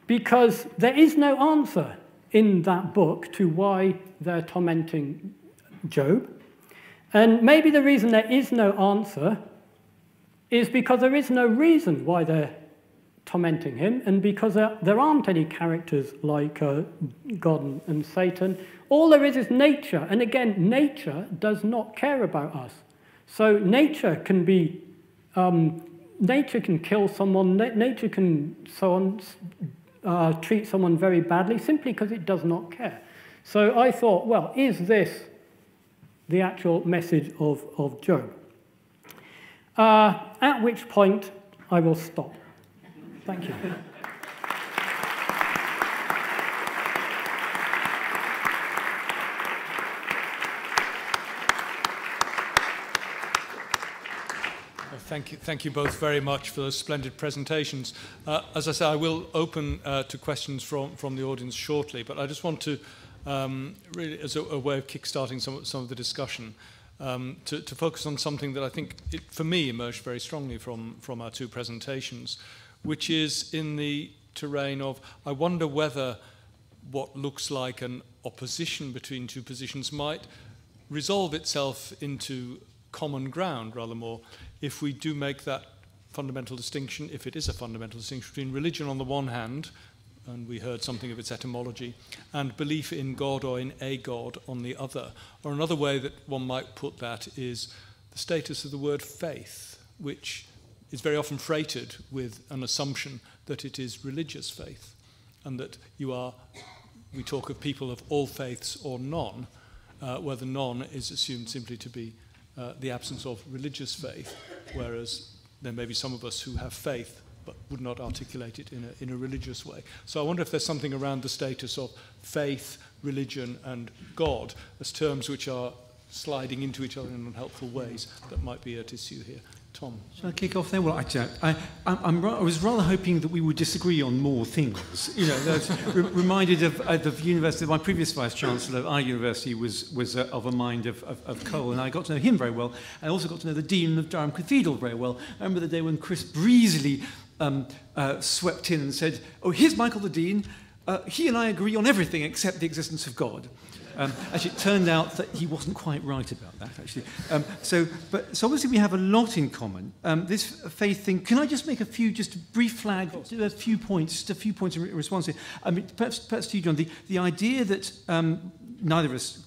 Because there is no answer in that book to why they're tormenting Job. And maybe the reason there is no answer is because there is no reason why they're tormenting him, and because there aren't any characters like God and Satan. All there is nature, and again, nature does not care about us. So nature can be, nature can kill someone, nature can treat someone very badly simply because it does not care. So I thought, well, is this the actual message of Job? At which point I will stop. Thank you. Thank you both very much for those splendid presentations. As I say, I will open to questions from the audience shortly, but I just want to, really, as a way of kickstarting some of the discussion, to focus on something that I think, for me, emerged very strongly from our two presentations, which is in the terrain of, I wonder whether what looks like an opposition between two positions might resolve itself into common ground rather more if we do make that fundamental distinction, if it is a fundamental distinction between religion on the one hand, and we heard something of its etymology, and belief in God or in a God on the other. Or another way that one might put that is the status of the word faith, which is very often freighted with an assumption that it is religious faith, and that we talk of people of all faiths or none, where the none is assumed simply to be the absence of religious faith, whereas there may be some of us who have faith but would not articulate it in a religious way. So I wonder if there's something around the status of faith, religion, and God as terms which are sliding into each other in unhelpful ways that might be at issue here. Tom. Shall I kick off there? Well, I was rather hoping that we would disagree on more things. You know, that's reminded of the university. My previous vice-chancellor at our university was of a mind of Coel, and I got to know him very well. I also got to know the dean of Durham Cathedral very well. I remember the day when Chris Breesley swept in and said, "Oh, here's Michael the dean. He and I agree on everything except the existence of God." Actually, it turned out that he wasn't quite right about that, actually. So obviously we have a lot in common. This faith thing, can I just make just a brief flag, a few points in response to it? I mean, perhaps to you, John, the idea that neither of us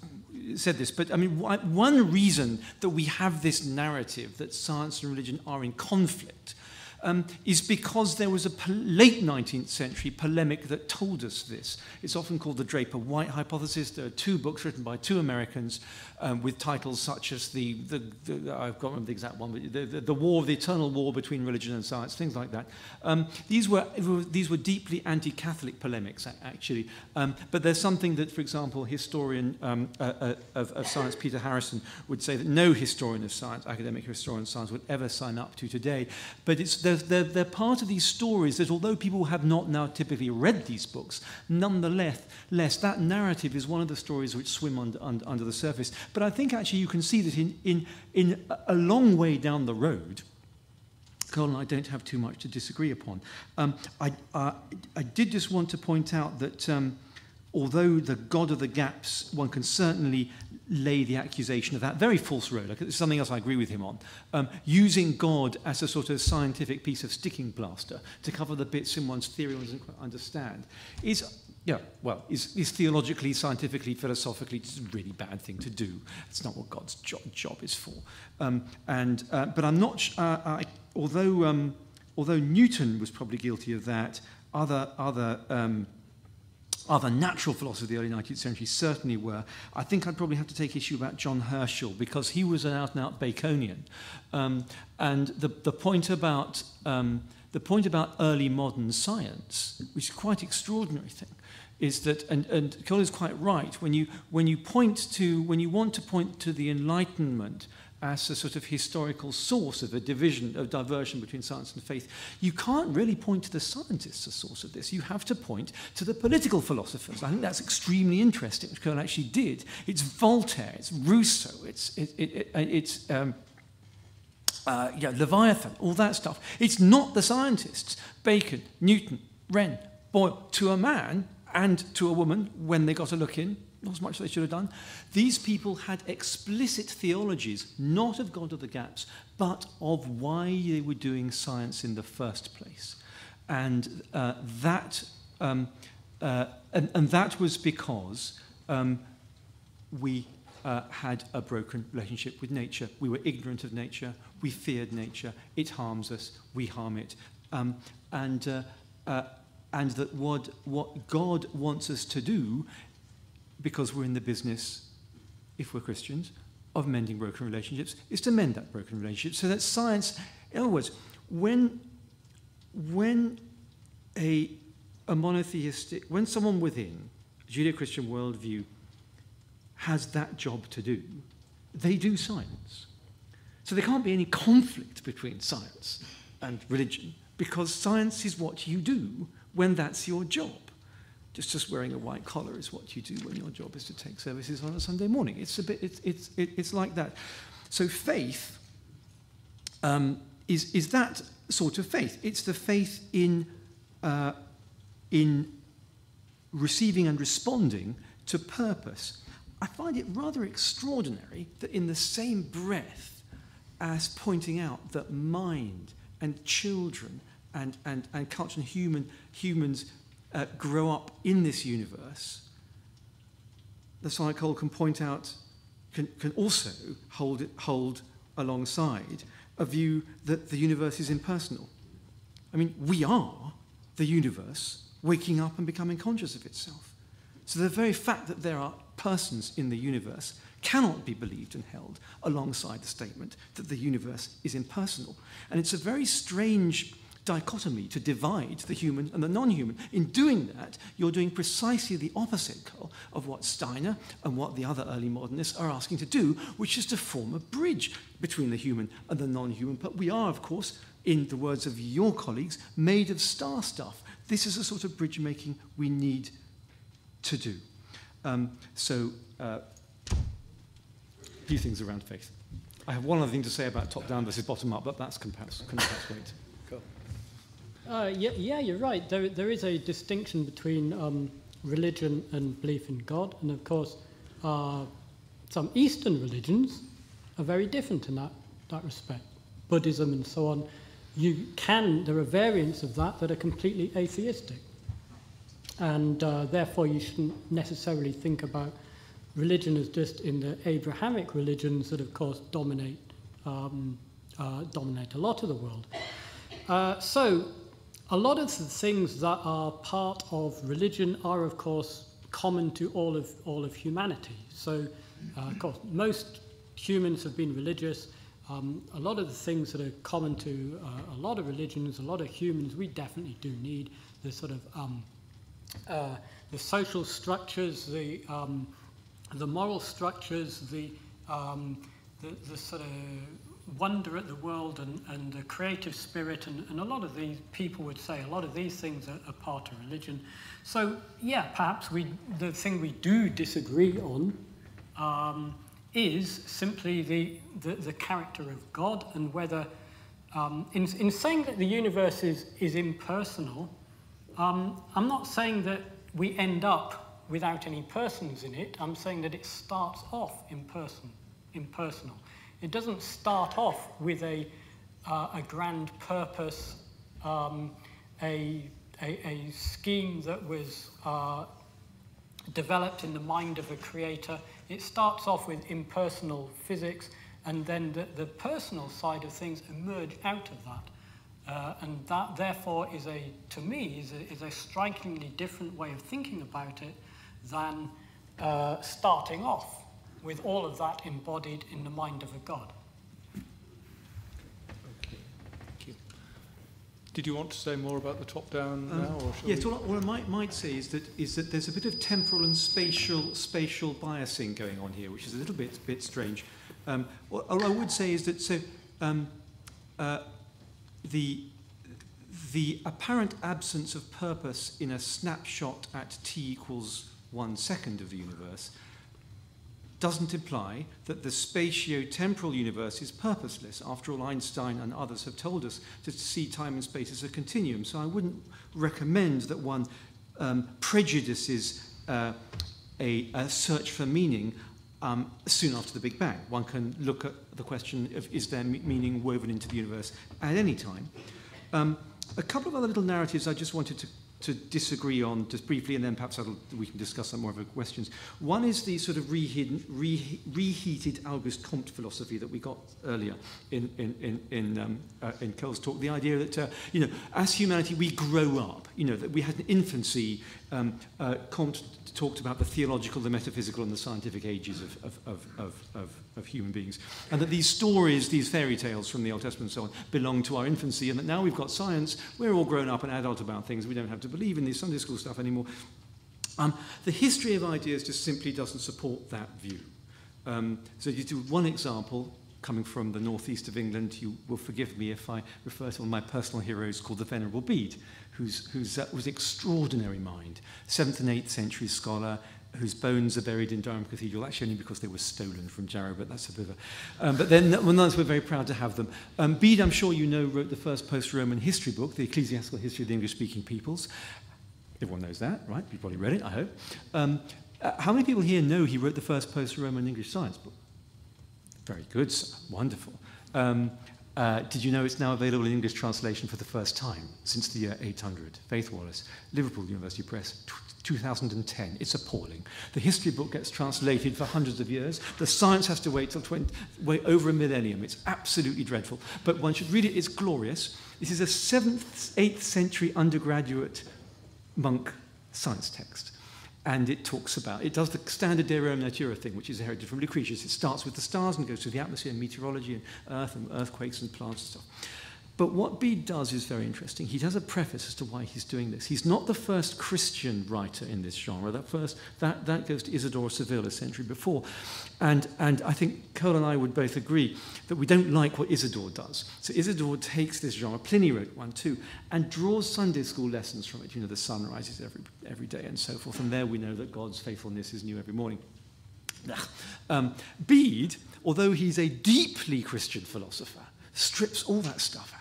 said this, but I mean, one reason that we have this narrative that science and religion are in conflict is because there was a late 19th century polemic that told us this. It's often called the Draper-White hypothesis. There are two books written by two Americans with titles such as I've got the exact one, but the war, the eternal war between religion and science, things like that. These were deeply anti-Catholic polemics, actually. But there's something that, for example, historian of science Peter Harrison would say that no historian of science, academic historian of science, would ever sign up to today. But they're part of these stories that, although people have not now typically read these books, nonetheless, that narrative is one of the stories which swim under the surface. But I think actually you can see that in a long way down the road, Coel and I don't have too much to disagree upon. I did just want to point out that although the God of the gaps, one can certainly lay the accusation of that very false road. It's something else I agree with him on. Using God as a sort of scientific piece of sticking plaster to cover the bits in one's theory one doesn't quite understand is theologically, scientifically, philosophically just a really bad thing to do. It's not what God's job is for. But I'm not. Although Newton was probably guilty of that, other natural philosophers of the early 19th century certainly were. I think I'd probably have to take issue about John Herschel because he was an out-and-out Baconian, and the point about early modern science, which is quite an extraordinary thing, is that, and Coel is quite right, when you want to point to the Enlightenment as a sort of historical source of diversion between science and faith, you can't really point to the scientists as source of this. You have to point to the political philosophers. I think that's extremely interesting, which Coel actually did. It's Voltaire, it's Rousseau, it's Leviathan, all that stuff. It's not the scientists. Bacon, Newton, Wren, Boyle, to a man and to a woman, when they got a look in, not as much as they should have done. These people had explicit theologies, not of God of the gaps, but of why they were doing science in the first place. And that was because we had a broken relationship with nature. We were ignorant of nature. We feared nature. It harms us. We harm it. And that what God wants us to do because we're in the business, if we're Christians, of mending broken relationships, is to mend that broken relationship. So that science, in other words, when a monotheistic, when someone within a Judeo-Christian worldview has that job to do, they do science. So there can't be any conflict between science and religion, because science is what you do when that's your job. Just wearing a white collar is what you do when your job is to take services on a Sunday morning. It's like that. So faith is that sort of faith. It's the faith in receiving and responding to purpose. I find it rather extraordinary that in the same breath as pointing out that mind and children and culture and humans grow up in this universe, the psychol can point out, can also hold alongside a view that the universe is impersonal. I mean, we are the universe waking up and becoming conscious of itself. So the very fact that there are persons in the universe cannot be believed and held alongside the statement that the universe is impersonal. And it's a very strange dichotomy to divide the human and the non-human. In doing that, you're doing precisely the opposite of what Steiner and what the other early modernists are asking to do, which is to form a bridge between the human and the non-human. But we are, of course, in the words of your colleagues, made of star stuff. This is a sort of bridge making we need to do. A few things around faith. I have one other thing to say about top-down versus bottom-up, but that's can perhaps wait. Yeah, you're right. There is a distinction between religion and belief in God, and of course, some Eastern religions are very different in that respect. Buddhism and so on. There are variants of that are completely atheistic, and therefore you shouldn't necessarily think about religion as just in the Abrahamic religions that, of course, dominate a lot of the world. So a lot of the things that are part of religion are, of course, common to all of humanity. So, of course, most humans have been religious. A lot of the things that are common to a lot of religions, a lot of humans, we definitely do need. The sort of the social structures, the moral structures, the sort of wonder at the world and the creative spirit, and a lot of these people would say a lot of these things are part of religion. So yeah, perhaps the thing we do disagree on is simply the character of God, and whether in saying that the universe is impersonal, I'm not saying that we end up without any persons in it. I'm saying that it starts off impersonal. It doesn't start off with a grand purpose, a scheme that was developed in the mind of a creator. It starts off with impersonal physics, and then the personal side of things emerge out of that. And that, therefore, to me, is a strikingly different way of thinking about it than starting off with all of that embodied in the mind of a god. Okay, thank you. Did you want to say more about the top-down now? Or yes, what I might say is that there's a bit of temporal and spatial biasing going on here, which is a little bit strange. What I would say is that the apparent absence of purpose in a snapshot at t equals 1 second of the universe doesn't imply that the spatio-temporal universe is purposeless. After all, Einstein and others have told us to see time and space as a continuum. So I wouldn't recommend that one prejudices a search for meaning soon after the Big Bang. One can look at the question of, is there meaning woven into the universe at any time? A couple of other little narratives I just wanted to disagree on just briefly, and then perhaps we can discuss some more of the questions. One is the sort of reheated Auguste Comte philosophy that we got earlier in Coel's talk. The idea that as humanity we grow up. That we had an infancy. Comte talked about the theological, the metaphysical, and the scientific ages of human beings, and that these stories, these fairy tales from the Old Testament and so on, belong to our infancy, and that now we've got science, we're all grown up and adult about things, we don't have to believe in this Sunday school stuff anymore. The history of ideas just simply doesn't support that view. So you do one example, coming from the northeast of England. You will forgive me if I refer to one of my personal heroes called the Venerable Bede, who's was extraordinary mind, 7th and 8th century scholar, whose bones are buried in Durham Cathedral, actually only because they were stolen from Jarrow, but that's a bit of a... but then, nonetheless, we're very proud to have them. Bede, I'm sure you know, wrote the first post-Roman history book, The Ecclesiastical History of the English-Speaking Peoples. Everyone knows that, right? You've probably read it, I hope. How many people here know he wrote the first post-Roman English science book? Very good, wonderful. Did you know it's now available in English translation for the first time since the year 800? Faith Wallace, Liverpool University Press, 2010. It's appalling. The history book gets translated for hundreds of years. The science has to wait till over a millennium. It's absolutely dreadful. But one should read it. It's glorious. This is a 7th, 8th century undergraduate monk science text. And it talks about, it does the standard De Rerum Natura thing, which is inherited from Lucretius. It starts with the stars and goes through the atmosphere and meteorology and earth and earthquakes and plants and stuff. But what Bede does is very interesting. He does a preface as to why he's doing this. He's not the first Christian writer in this genre. That goes to Isidore of Seville a century before. And I think Coel and I would both agree that we don't like what Isidore does. So Isidore takes this genre, Pliny wrote one too, and draws Sunday school lessons from it. The sun rises every day and so forth. And there we know that God's faithfulness is new every morning. Bede, although he's a deeply Christian philosopher, strips all that stuff out.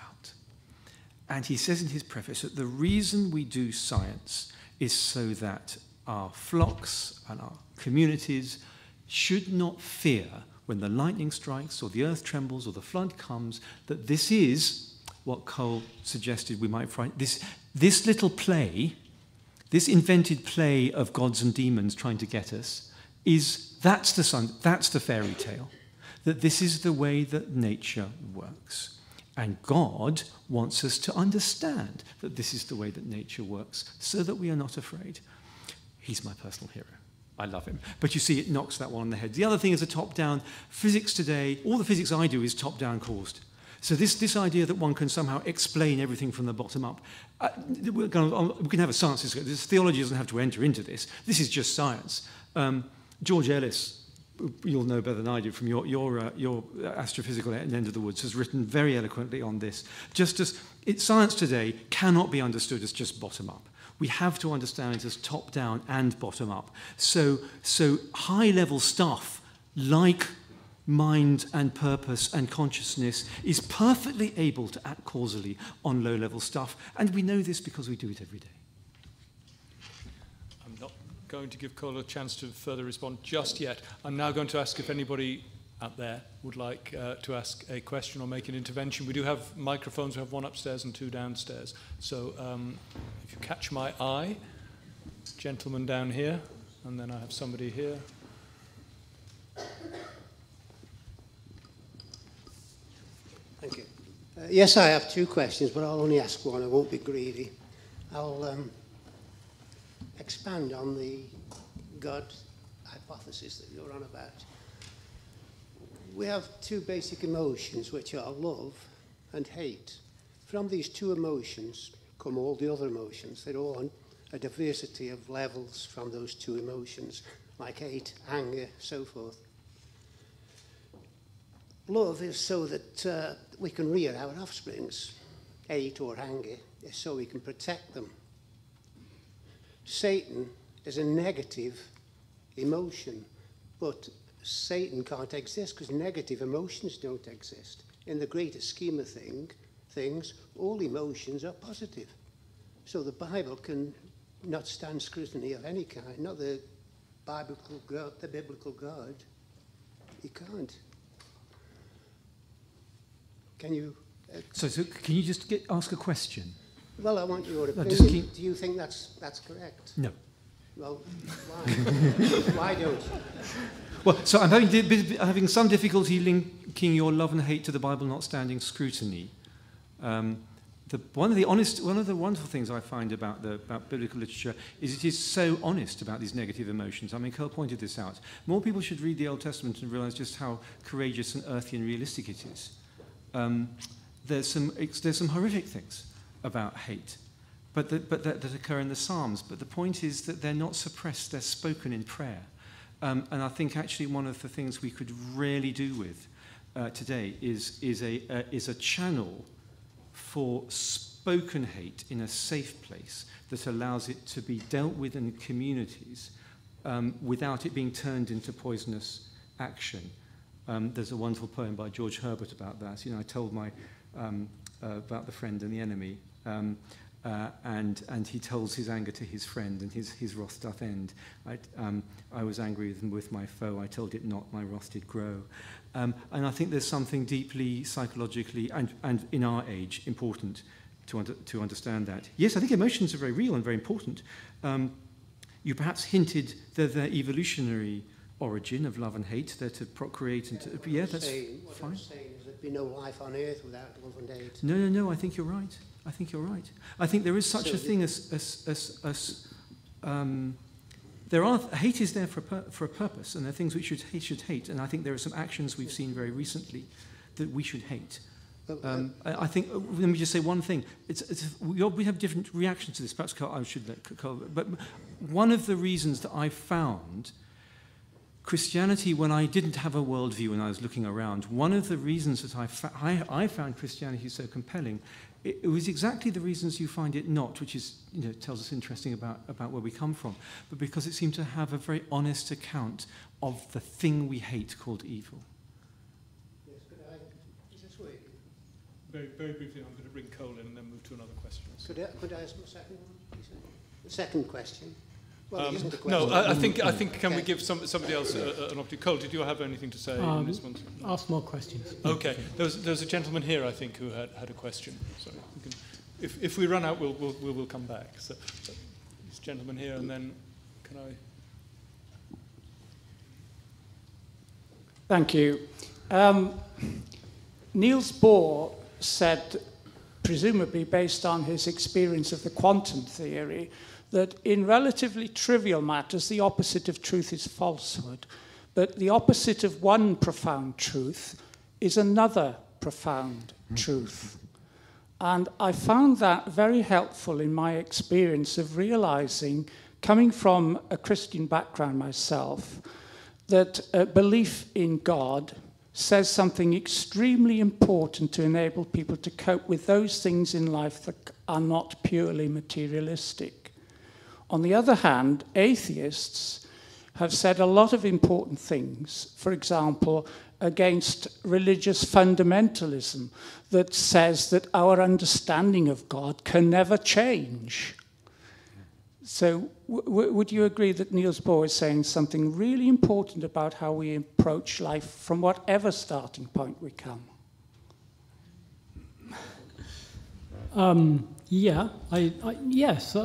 And he says in his preface that the reason we do science is so that our flocks and our communities should not fear when the lightning strikes or the earth trembles or the flood comes, that this is what Coel suggested we might find. This little play, this invented play of gods and demons trying to get us, that's the fairy tale, that this is the way that nature works. And God wants us to understand that this is the way that nature works so that we are not afraid. He's my personal hero. I love him. But you see, it knocks that one on the head. The other thing is a top-down. Physics today, all the physics I do is top-down caused. So this idea that one can somehow explain everything from the bottom up, we can have a science discussion. This theology doesn't have to enter into this. This is just science. George Ellis, you'll know better than I do from your astrophysical end of the woods, has written very eloquently on this. Just as science today cannot be understood as just bottom up. We have to understand it as top down and bottom up. So high level stuff like mind and purpose and consciousness is perfectly able to act causally on low level stuff, and we know this because we do it every day. Going to give Coel a chance to further respond just yet. I'm now going to ask if anybody out there would like to ask a question or make an intervention. We do have microphones. We have one upstairs and two downstairs. So if you catch my eye, gentleman down here, and then I have somebody here. Thank you. Yes, I have two questions, but I'll only ask one. I won't be greedy. I'll expand on the God hypothesis that you're on about. We have two basic emotions, which are love and hate. From these two emotions come all the other emotions. They're all on a diversity of levels from those two emotions, like hate, anger, so forth. Love is so that we can rear our offsprings. Hate or anger is so we can protect them. Satan is a negative emotion, but Satan can't exist because negative emotions don't exist. In the greater scheme of things, all emotions are positive. So the Bible can not stand scrutiny of any kind, not the biblical God. He can't. Can you... So can you just ask a question? Well, I want your No, opinion. Do you think that's correct? No. Well, why? Why don't you? Well, so I'm having some difficulty linking your love and hate to the Bible not standing scrutiny. One of the wonderful things I find about biblical literature is it is so honest about these negative emotions. I mean, Coel pointed this out. More people should read the Old Testament and realize just how courageous and earthy and realistic it is. There's some horrific things about hate, but that occur in the Psalms. But the point is that they're not suppressed; they're spoken in prayer. And I think actually one of the things we could really do with today is a channel for spoken hate in a safe place that allows it to be dealt with in communities without it being turned into poisonous action. There's a wonderful poem by George Herbert about that. You know, I told about the friend and the enemy, and he tells his anger to his friend, and his wrath doth end. I was angry with my foe, I told it not, my wrath did grow. And I think there's something deeply psychologically and in our age important to understand that. Yes, I think emotions are very real and very important. You perhaps hinted that their evolutionary origin of love and hate, they're to procreate and to... Yeah, that's fine. What I'm saying is there'd be no life on Earth without love and hate. No, I think you're right. I think you're right. I think there is such a thing as hate is there for a purpose, and there are things we should hate, and I think there are some actions we've seen very recently that we should hate. I think, let me just say one thing. We have different reactions to this. Perhaps I should let Coel, but one of the reasons that I found Christianity, when I didn't have a worldview and I was looking around, one of the reasons that I found Christianity so compelling, it was exactly the reasons you find it not, which is, tells us interesting about where we come from, but because it seemed to have a very honest account of the thing we hate called evil. Yes, is this working? Very, very briefly, I'm going to bring Coel in and then move to another question. Could I ask my second one? The second question. Well, it isn't a question. No, I think can we give somebody else an opportunity? Coel, did you have anything to say in this one? Ask more questions. Okay, there's a gentleman here, I think, who had a question. Sorry, if we run out, we'll come back. So this gentleman here, and then can I? Thank you. Niels Bohr said, presumably based on his experience of the quantum theory, that in relatively trivial matters, the opposite of truth is falsehood, but the opposite of one profound truth is another profound truth. And I found that very helpful in my experience of realizing, coming from a Christian background myself, that belief in God says something extremely important to enable people to cope with those things in life that are not purely materialistic. On the other hand, atheists have said a lot of important things, for example, against religious fundamentalism that says that our understanding of God can never change. So would you agree that Niels Bohr is saying something really important about how we approach life from whatever starting point we come? Yeah, yes.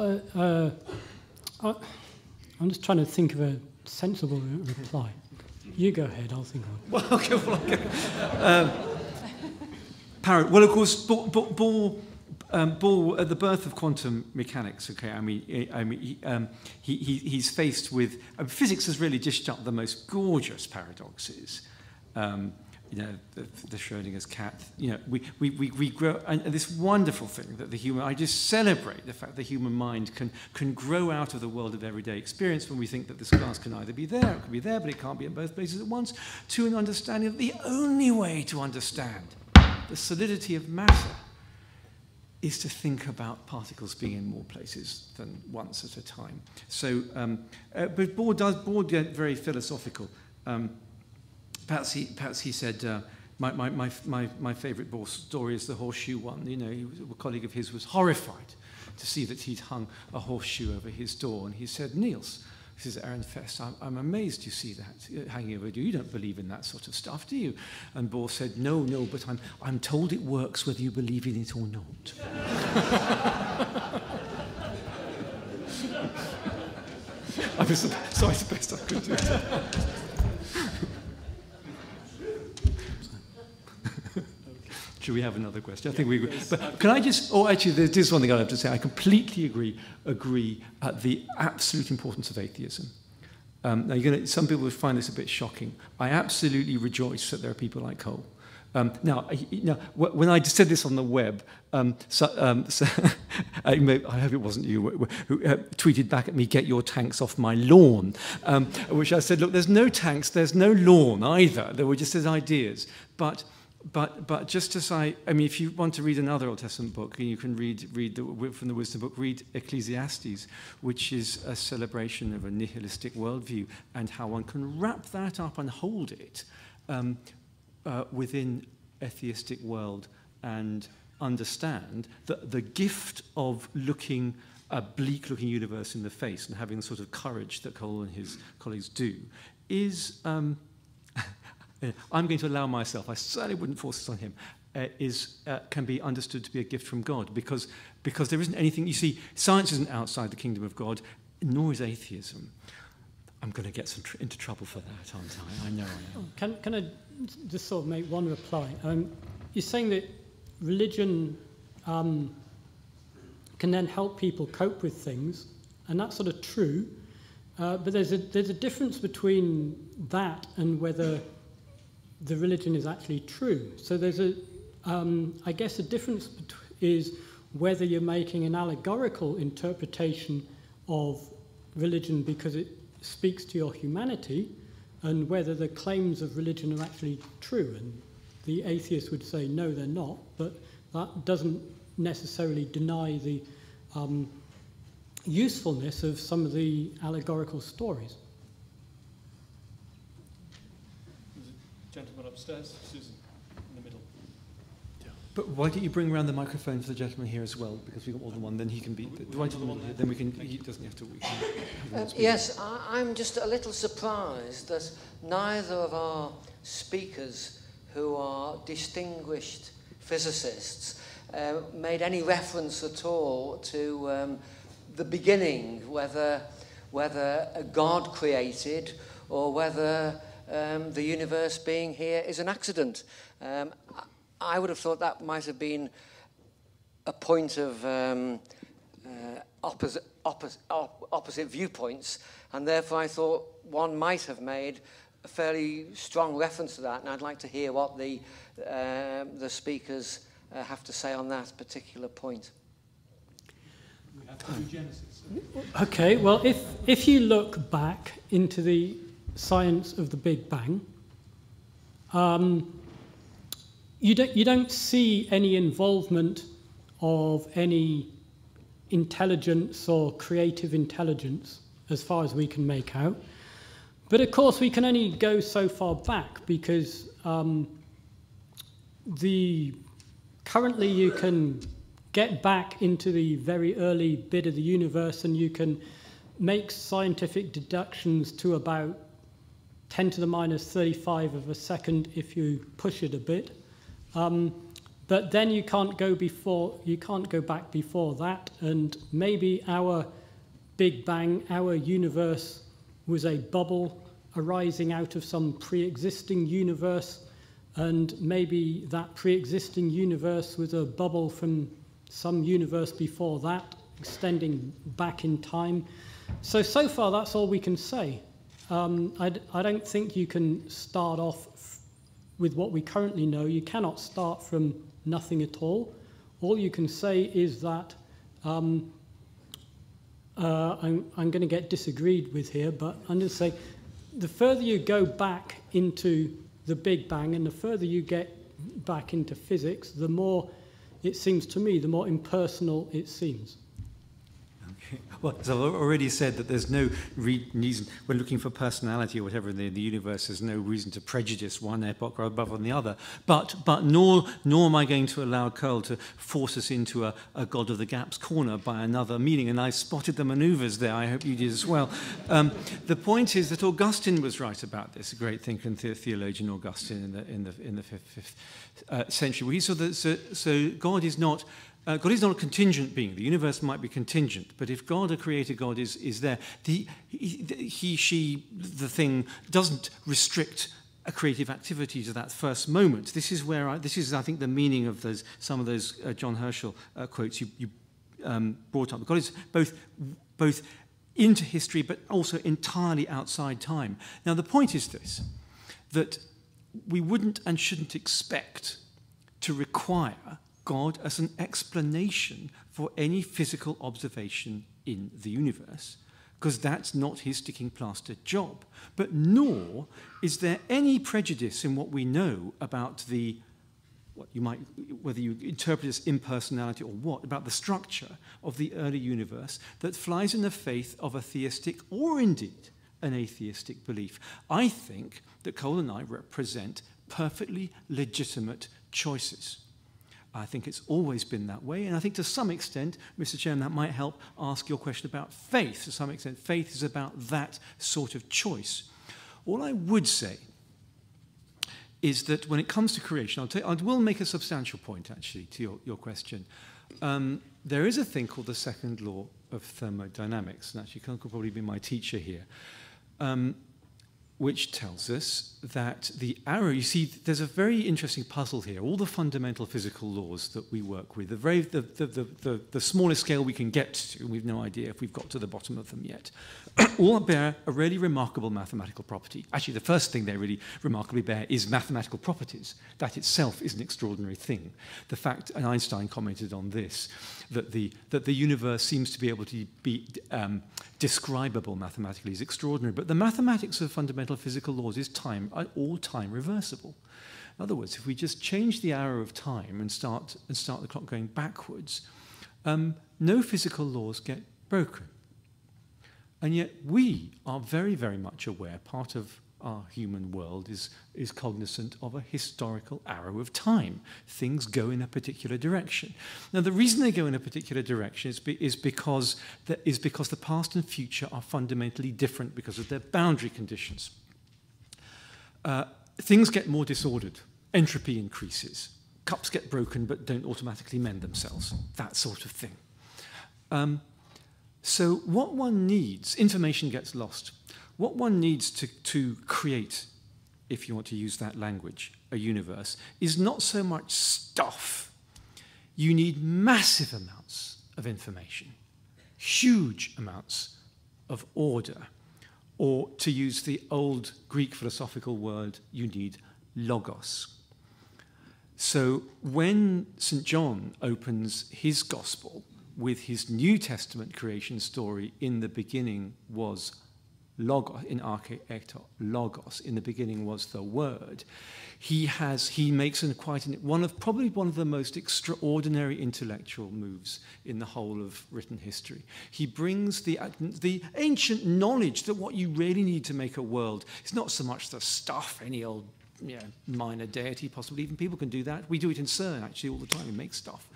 I'm just trying to think of a sensible reply. You go ahead, I'll think of it. Well, okay. Parrot. Well, of course, Bohr, at the birth of quantum mechanics, okay, he's faced with... physics has really dished up the most gorgeous paradoxes. The Schrodinger's cat. We grow, and this wonderful thing that the human. I just celebrate the fact the human mind can grow out of the world of everyday experience when we think that this glass can either be there, it can be there, but it can't be in both places at once. To an understanding that the only way to understand the solidity of matter is to think about particles being in more places than once at a time. So, but Bohr get very philosophical. Perhaps he said, my favourite Bohr story is the horseshoe one. A colleague of his was horrified to see that he'd hung a horseshoe over his door. And he said, Niels, this is Aaron Fest, I'm amazed you see that hanging over you. You don't believe in that sort of stuff, do you? And Bohr said, no, but I'm told it works whether you believe in it or not. I was sorry, the best I could do. Should we have another question? I think we. But can I just? Oh, actually, there's one thing I have to say. I completely agree at the absolute importance of atheism. Now, some people would find this a bit shocking. I absolutely rejoice that there are people like Coel. Now, when I said this on the web, I hope it wasn't you who tweeted back at me, "Get your tanks off my lawn," which I said, look, there's no tanks, there's no lawn either. There were just as ideas. But just as I mean, if you want to read another Old Testament book, you can read from the Wisdom book, read Ecclesiastes, which is a celebration of a nihilistic worldview and how one can wrap that up and hold it within a theistic world and understand that the gift of looking a bleak-looking universe in the face and having the sort of courage that Coel and his colleagues do is, I'm going to allow myself, I certainly wouldn't force this on him, can be understood to be a gift from God because there isn't anything, you see, science isn't outside the kingdom of God, nor is atheism. I'm going to get into trouble for that, aren't I? I know I am. Can I just sort of make one reply? You're saying that religion can then help people cope with things, and that's sort of true. But there's a difference between that and whether the religion is actually true. So there's I guess the difference is whether you're making an allegorical interpretation of religion because it speaks to your humanity, and whether the claims of religion are actually true. And the atheist would say, no, they're not, but that doesn't necessarily deny the usefulness of some of the allegorical stories. There's a gentleman upstairs, Susan, in the middle. But why don't you bring around the microphone for the gentleman here as well, because we've got more than one, then he can be, right to the one here, then we can, he doesn't have to, yes, I'm just a little surprised that neither of our speakers, who are distinguished physicists, made any reference at all to the beginning, whether a God created or whether the universe being here is an accident. I would have thought that might have been a point of opposite viewpoints, and therefore I thought one might have made a fairly strong reference to that, and I'd like to hear what the speakers have to say on that particular point. We have to do Genesis. Okay, well, if you look back into the science of the Big Bang, you don't see any involvement of any intelligence or creative intelligence as far as we can make out. But of course we can only go so far back because currently you can get back into the very early bit of the universe and you can make scientific deductions to about 10 to the minus 35 of a second if you push it a bit. But then you can't go back before that, and maybe our Big Bang, our universe, was a bubble arising out of some pre-existing universe, and maybe that pre-existing universe was a bubble from some universe before that, extending back in time. So far that's all we can say. I don't think you can start off with what we currently know. You cannot start from nothing at all. All you can say is that I'm going to get disagreed with here, but I'm going to say the further you go back into the Big Bang and the further you get back into physics, the more, it seems to me, the more impersonal it seems. Okay. Well, as I've already said, that there's no reason, when looking for personality or whatever in the universe, there's no reason to prejudice one epoch above on the other. But nor am I going to allow Coel to force us into a God of the Gaps corner by another meaning. And I spotted the manoeuvres there. I hope you did as well. The point is that Augustine was right about this, a great thinker and theologian Augustine in the 5th century. Where he saw that so God is not God is not a contingent being. The universe might be contingent, but if God, a creator God, is there, the thing doesn't restrict a creative activity to that first moment. This is where I think, the meaning of some of those John Herschel quotes you brought up. God is both into history, but also entirely outside time. Now, the point is this, that we wouldn't and shouldn't expect to require God as an explanation for any physical observation in the universe, because that's not his sticking plaster job. But nor is there any prejudice in what we know about whether you interpret as impersonality or what, about the structure of the early universe that flies in the faith of a theistic or indeed an atheistic belief. I think that Coel and I represent perfectly legitimate choices. I think it's always been that way, and I think to some extent, Mr. Chairman, that might help ask your question about faith. To some extent, faith is about that sort of choice. All I would say is that when it comes to creation, I will make a substantial point, actually, to your question. There is a thing called the second law of thermodynamics, and actually Coel could probably be my teacher here, which tells us that the arrow, you see, there's a very interesting puzzle here. All the fundamental physical laws that we work with, the smallest scale we can get to, we've no idea if we've got to the bottom of them yet, all bear a really remarkable mathematical property. Actually, the first thing they really remarkably bear is mathematical properties. That itself is an extraordinary thing. The fact, and Einstein commented on this, that the universe seems to be able to be describable mathematically is extraordinary. But the mathematics of fundamental physical laws is all time reversible. In other words, if we just change the arrow of time and start the clock going backwards, no physical laws get broken. And yet we are very, very much aware, part of our human world is cognizant of a historical arrow of time. Things go in a particular direction. Now, the reason they go in a particular direction is because the past and future are fundamentally different because of their boundary conditions. Things get more disordered. Entropy increases. Cups get broken but don't automatically mend themselves. That sort of thing. So what one needs, information gets lost. What one needs to create, if you want to use that language, a universe, is not so much stuff. You need massive amounts of information, huge amounts of order, or to use the old Greek philosophical word, you need logos. So when St. John opens his gospel with his New Testament creation story, in the beginning was logos, in arche ecto, logos, in the beginning was the word. He makes probably one of the most extraordinary intellectual moves in the whole of written history. He brings the ancient knowledge that what you really need to make a world is not so much the stuff, any old minor deity, possibly even people can do that. We do it in CERN actually all the time, we make stuff.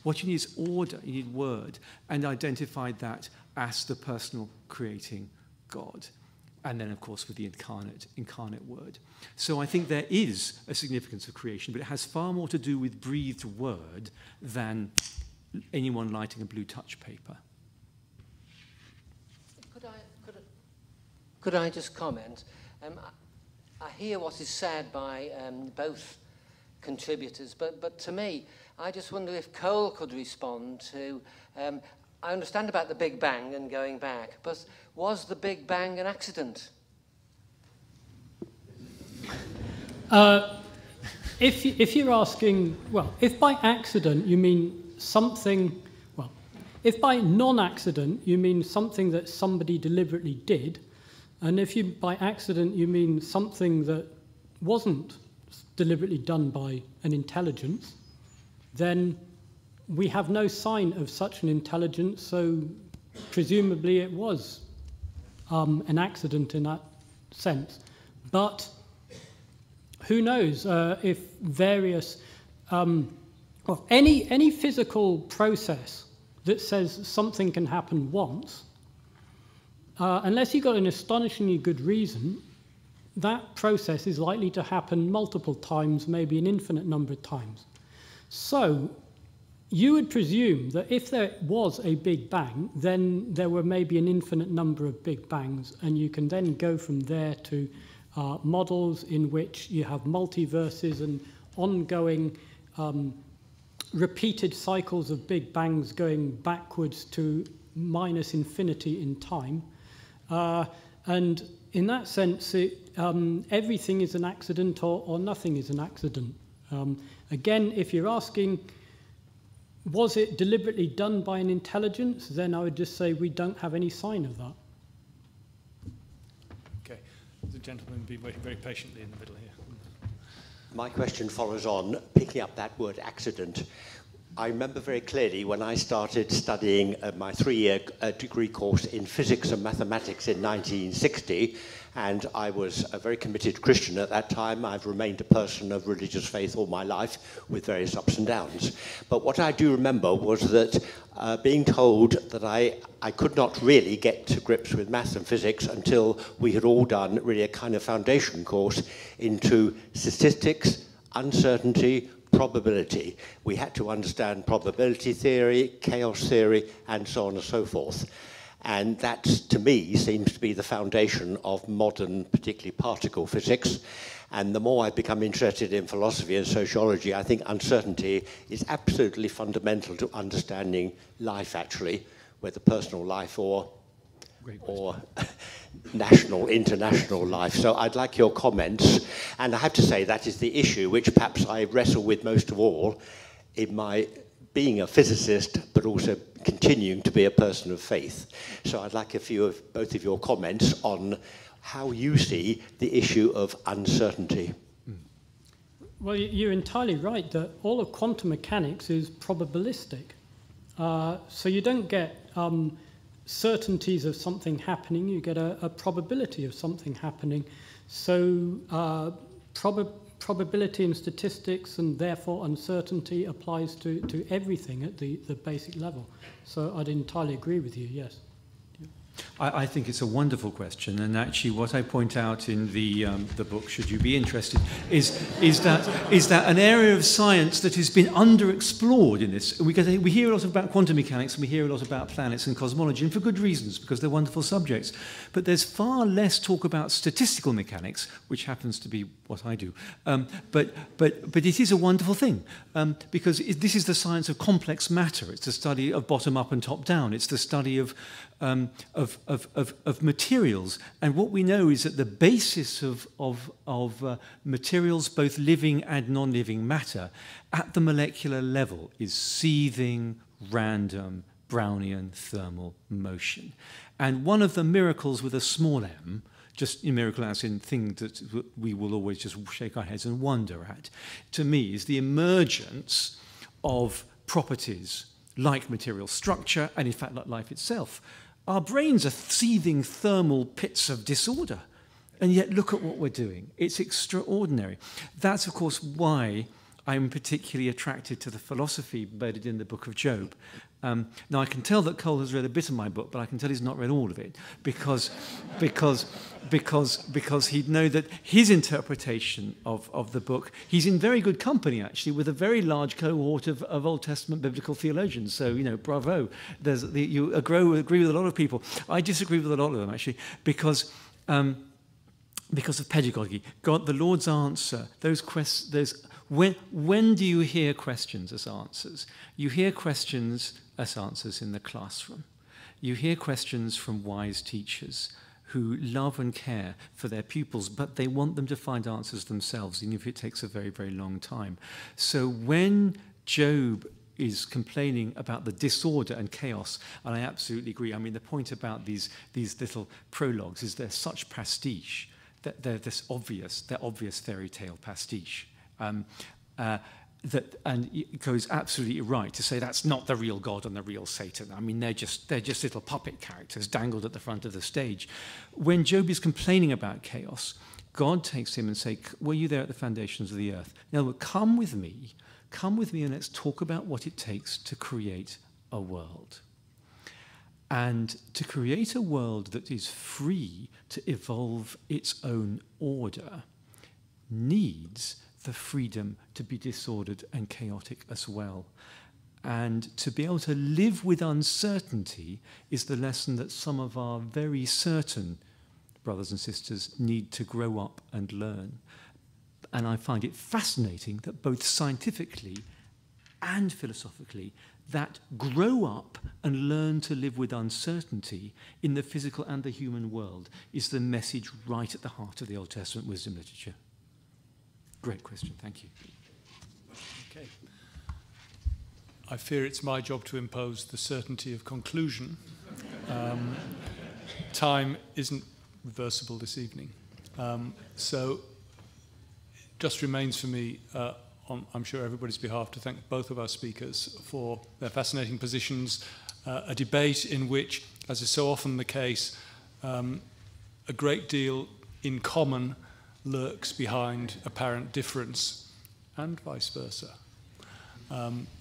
What you need is order, you need word, and identified that as the personal creating God. And then, of course, with the incarnate word. So I think there is a significance of creation, but it has far more to do with breathed word than anyone lighting a blue touch paper. Could I just comment? I hear what is said by both contributors, but to me, I just wonder if Coel could respond to, I understand about the Big Bang and going back, but was the Big Bang an accident? If you're asking, well, if by accident you mean something, well, if by non-accident you mean something that somebody deliberately did, and if by accident you mean something that wasn't deliberately done by an intelligence, then we have no sign of such an intelligence, so presumably it was an accident in that sense. But who knows if various, any physical process that says something can happen once, unless you've got an astonishingly good reason, that process is likely to happen multiple times, maybe an infinite number of times. So you would presume that if there was a Big Bang, then there were maybe an infinite number of Big Bangs, and you can then go from there to models in which you have multiverses and ongoing repeated cycles of Big Bangs going backwards to minus infinity in time. And in that sense, everything is an accident or nothing is an accident. Again, if you're asking, was it deliberately done by an intelligence, then I would just say we don't have any sign of that. Okay. The gentleman will be waiting very patiently in the middle here. My question follows on, picking up that word accident. I remember very clearly when I started studying my 3-year degree course in physics and mathematics in 1960, and I was a very committed Christian at that time. I've remained a person of religious faith all my life with various ups and downs. But what I do remember was that being told that I could not really get to grips with maths and physics until we had all done really a kind of foundation course into statistics, uncertainty, probability. We had to understand probability theory, chaos theory, and so on and so forth. And that, to me, seems to be the foundation of modern, particularly particle physics. And the more I've become interested in philosophy and sociology, I think uncertainty is absolutely fundamental to understanding life, actually, whether personal life or national, international life. So I'd like your comments. And I have to say that is the issue which perhaps I wrestle with most of all in my being a physicist, but also continuing to be a person of faith. So I'd like a few of both of your comments on how you see the issue of uncertainty. Well, you're entirely right that all of quantum mechanics is probabilistic. So you don't get certainties of something happening, you get a probability of something happening. So probability in statistics and therefore uncertainty applies to everything at the basic level. So I'd entirely agree with you, yes. I think it's a wonderful question, and actually what I point out in the book, should you be interested, is that an area of science that has been underexplored in this. We hear a lot about quantum mechanics, and we hear a lot about planets and cosmology, and for good reasons, because they're wonderful subjects. But there's far less talk about statistical mechanics, which happens to be what I do. But it is a wonderful thing, because this is the science of complex matter. It's the study of bottom up and top down. It's the study of materials, and what we know is that the basis of materials, both living and non-living matter, at the molecular level is seething, random, Brownian thermal motion. And one of the miracles with a small m, just a miracle as in thing that we will always just shake our heads and wonder at, to me is the emergence of properties like material structure and in fact like life itself. Our brains are seething thermal pits of disorder, and yet look at what we're doing. It's extraordinary. That's, of course, why I'm particularly attracted to the philosophy embedded in the book of Job. Now, I can tell that Coel has read a bit of my book, but I can tell he's not read all of it, because he'd know that his interpretation of the book, he's in very good company, actually, with a very large cohort of Old Testament biblical theologians. So, you know, bravo. You agree with a lot of people. I disagree with a lot of them, actually, because of pedagogy. God, the Lord's answer, when do you hear questions as answers? You hear questions as answers in the classroom. You hear questions from wise teachers who love and care for their pupils, but they want them to find answers themselves, even if it takes a very, very long time. So when Job is complaining about the disorder and chaos, and I absolutely agree. I mean, the point about these little prologues is they're such pastiche, that they're obvious fairy tale pastiche. And Coel's absolutely right to say that's not the real God and the real Satan. I mean, they're just little puppet characters dangled at the front of the stage. When Job is complaining about chaos, God takes him and says, were you there at the foundations of the earth? Now, come with me and let's talk about what it takes to create a world. And to create a world that is free to evolve its own order needs the freedom to be disordered and chaotic as well. And to be able to live with uncertainty is the lesson that some of our very certain brothers and sisters need to grow up and learn. And I find it fascinating that both scientifically and philosophically, that grow up and learn to live with uncertainty in the physical and the human world is the message right at the heart of the Old Testament wisdom literature. Great question, thank you. Okay. I fear it's my job to impose the certainty of conclusion. Time isn't reversible this evening. So it just remains for me, on I'm sure everybody's behalf, to thank both of our speakers for their fascinating positions, a debate in which, as is so often the case, a great deal in common lurks behind apparent difference, and vice versa.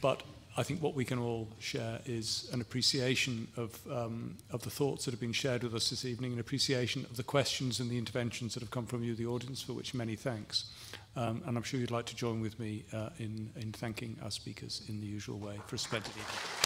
But I think what we can all share is an appreciation of the thoughts that have been shared with us this evening, an appreciation of the questions and the interventions that have come from you, the audience, for which many thanks. And I'm sure you'd like to join with me in thanking our speakers in the usual way for a splendid evening.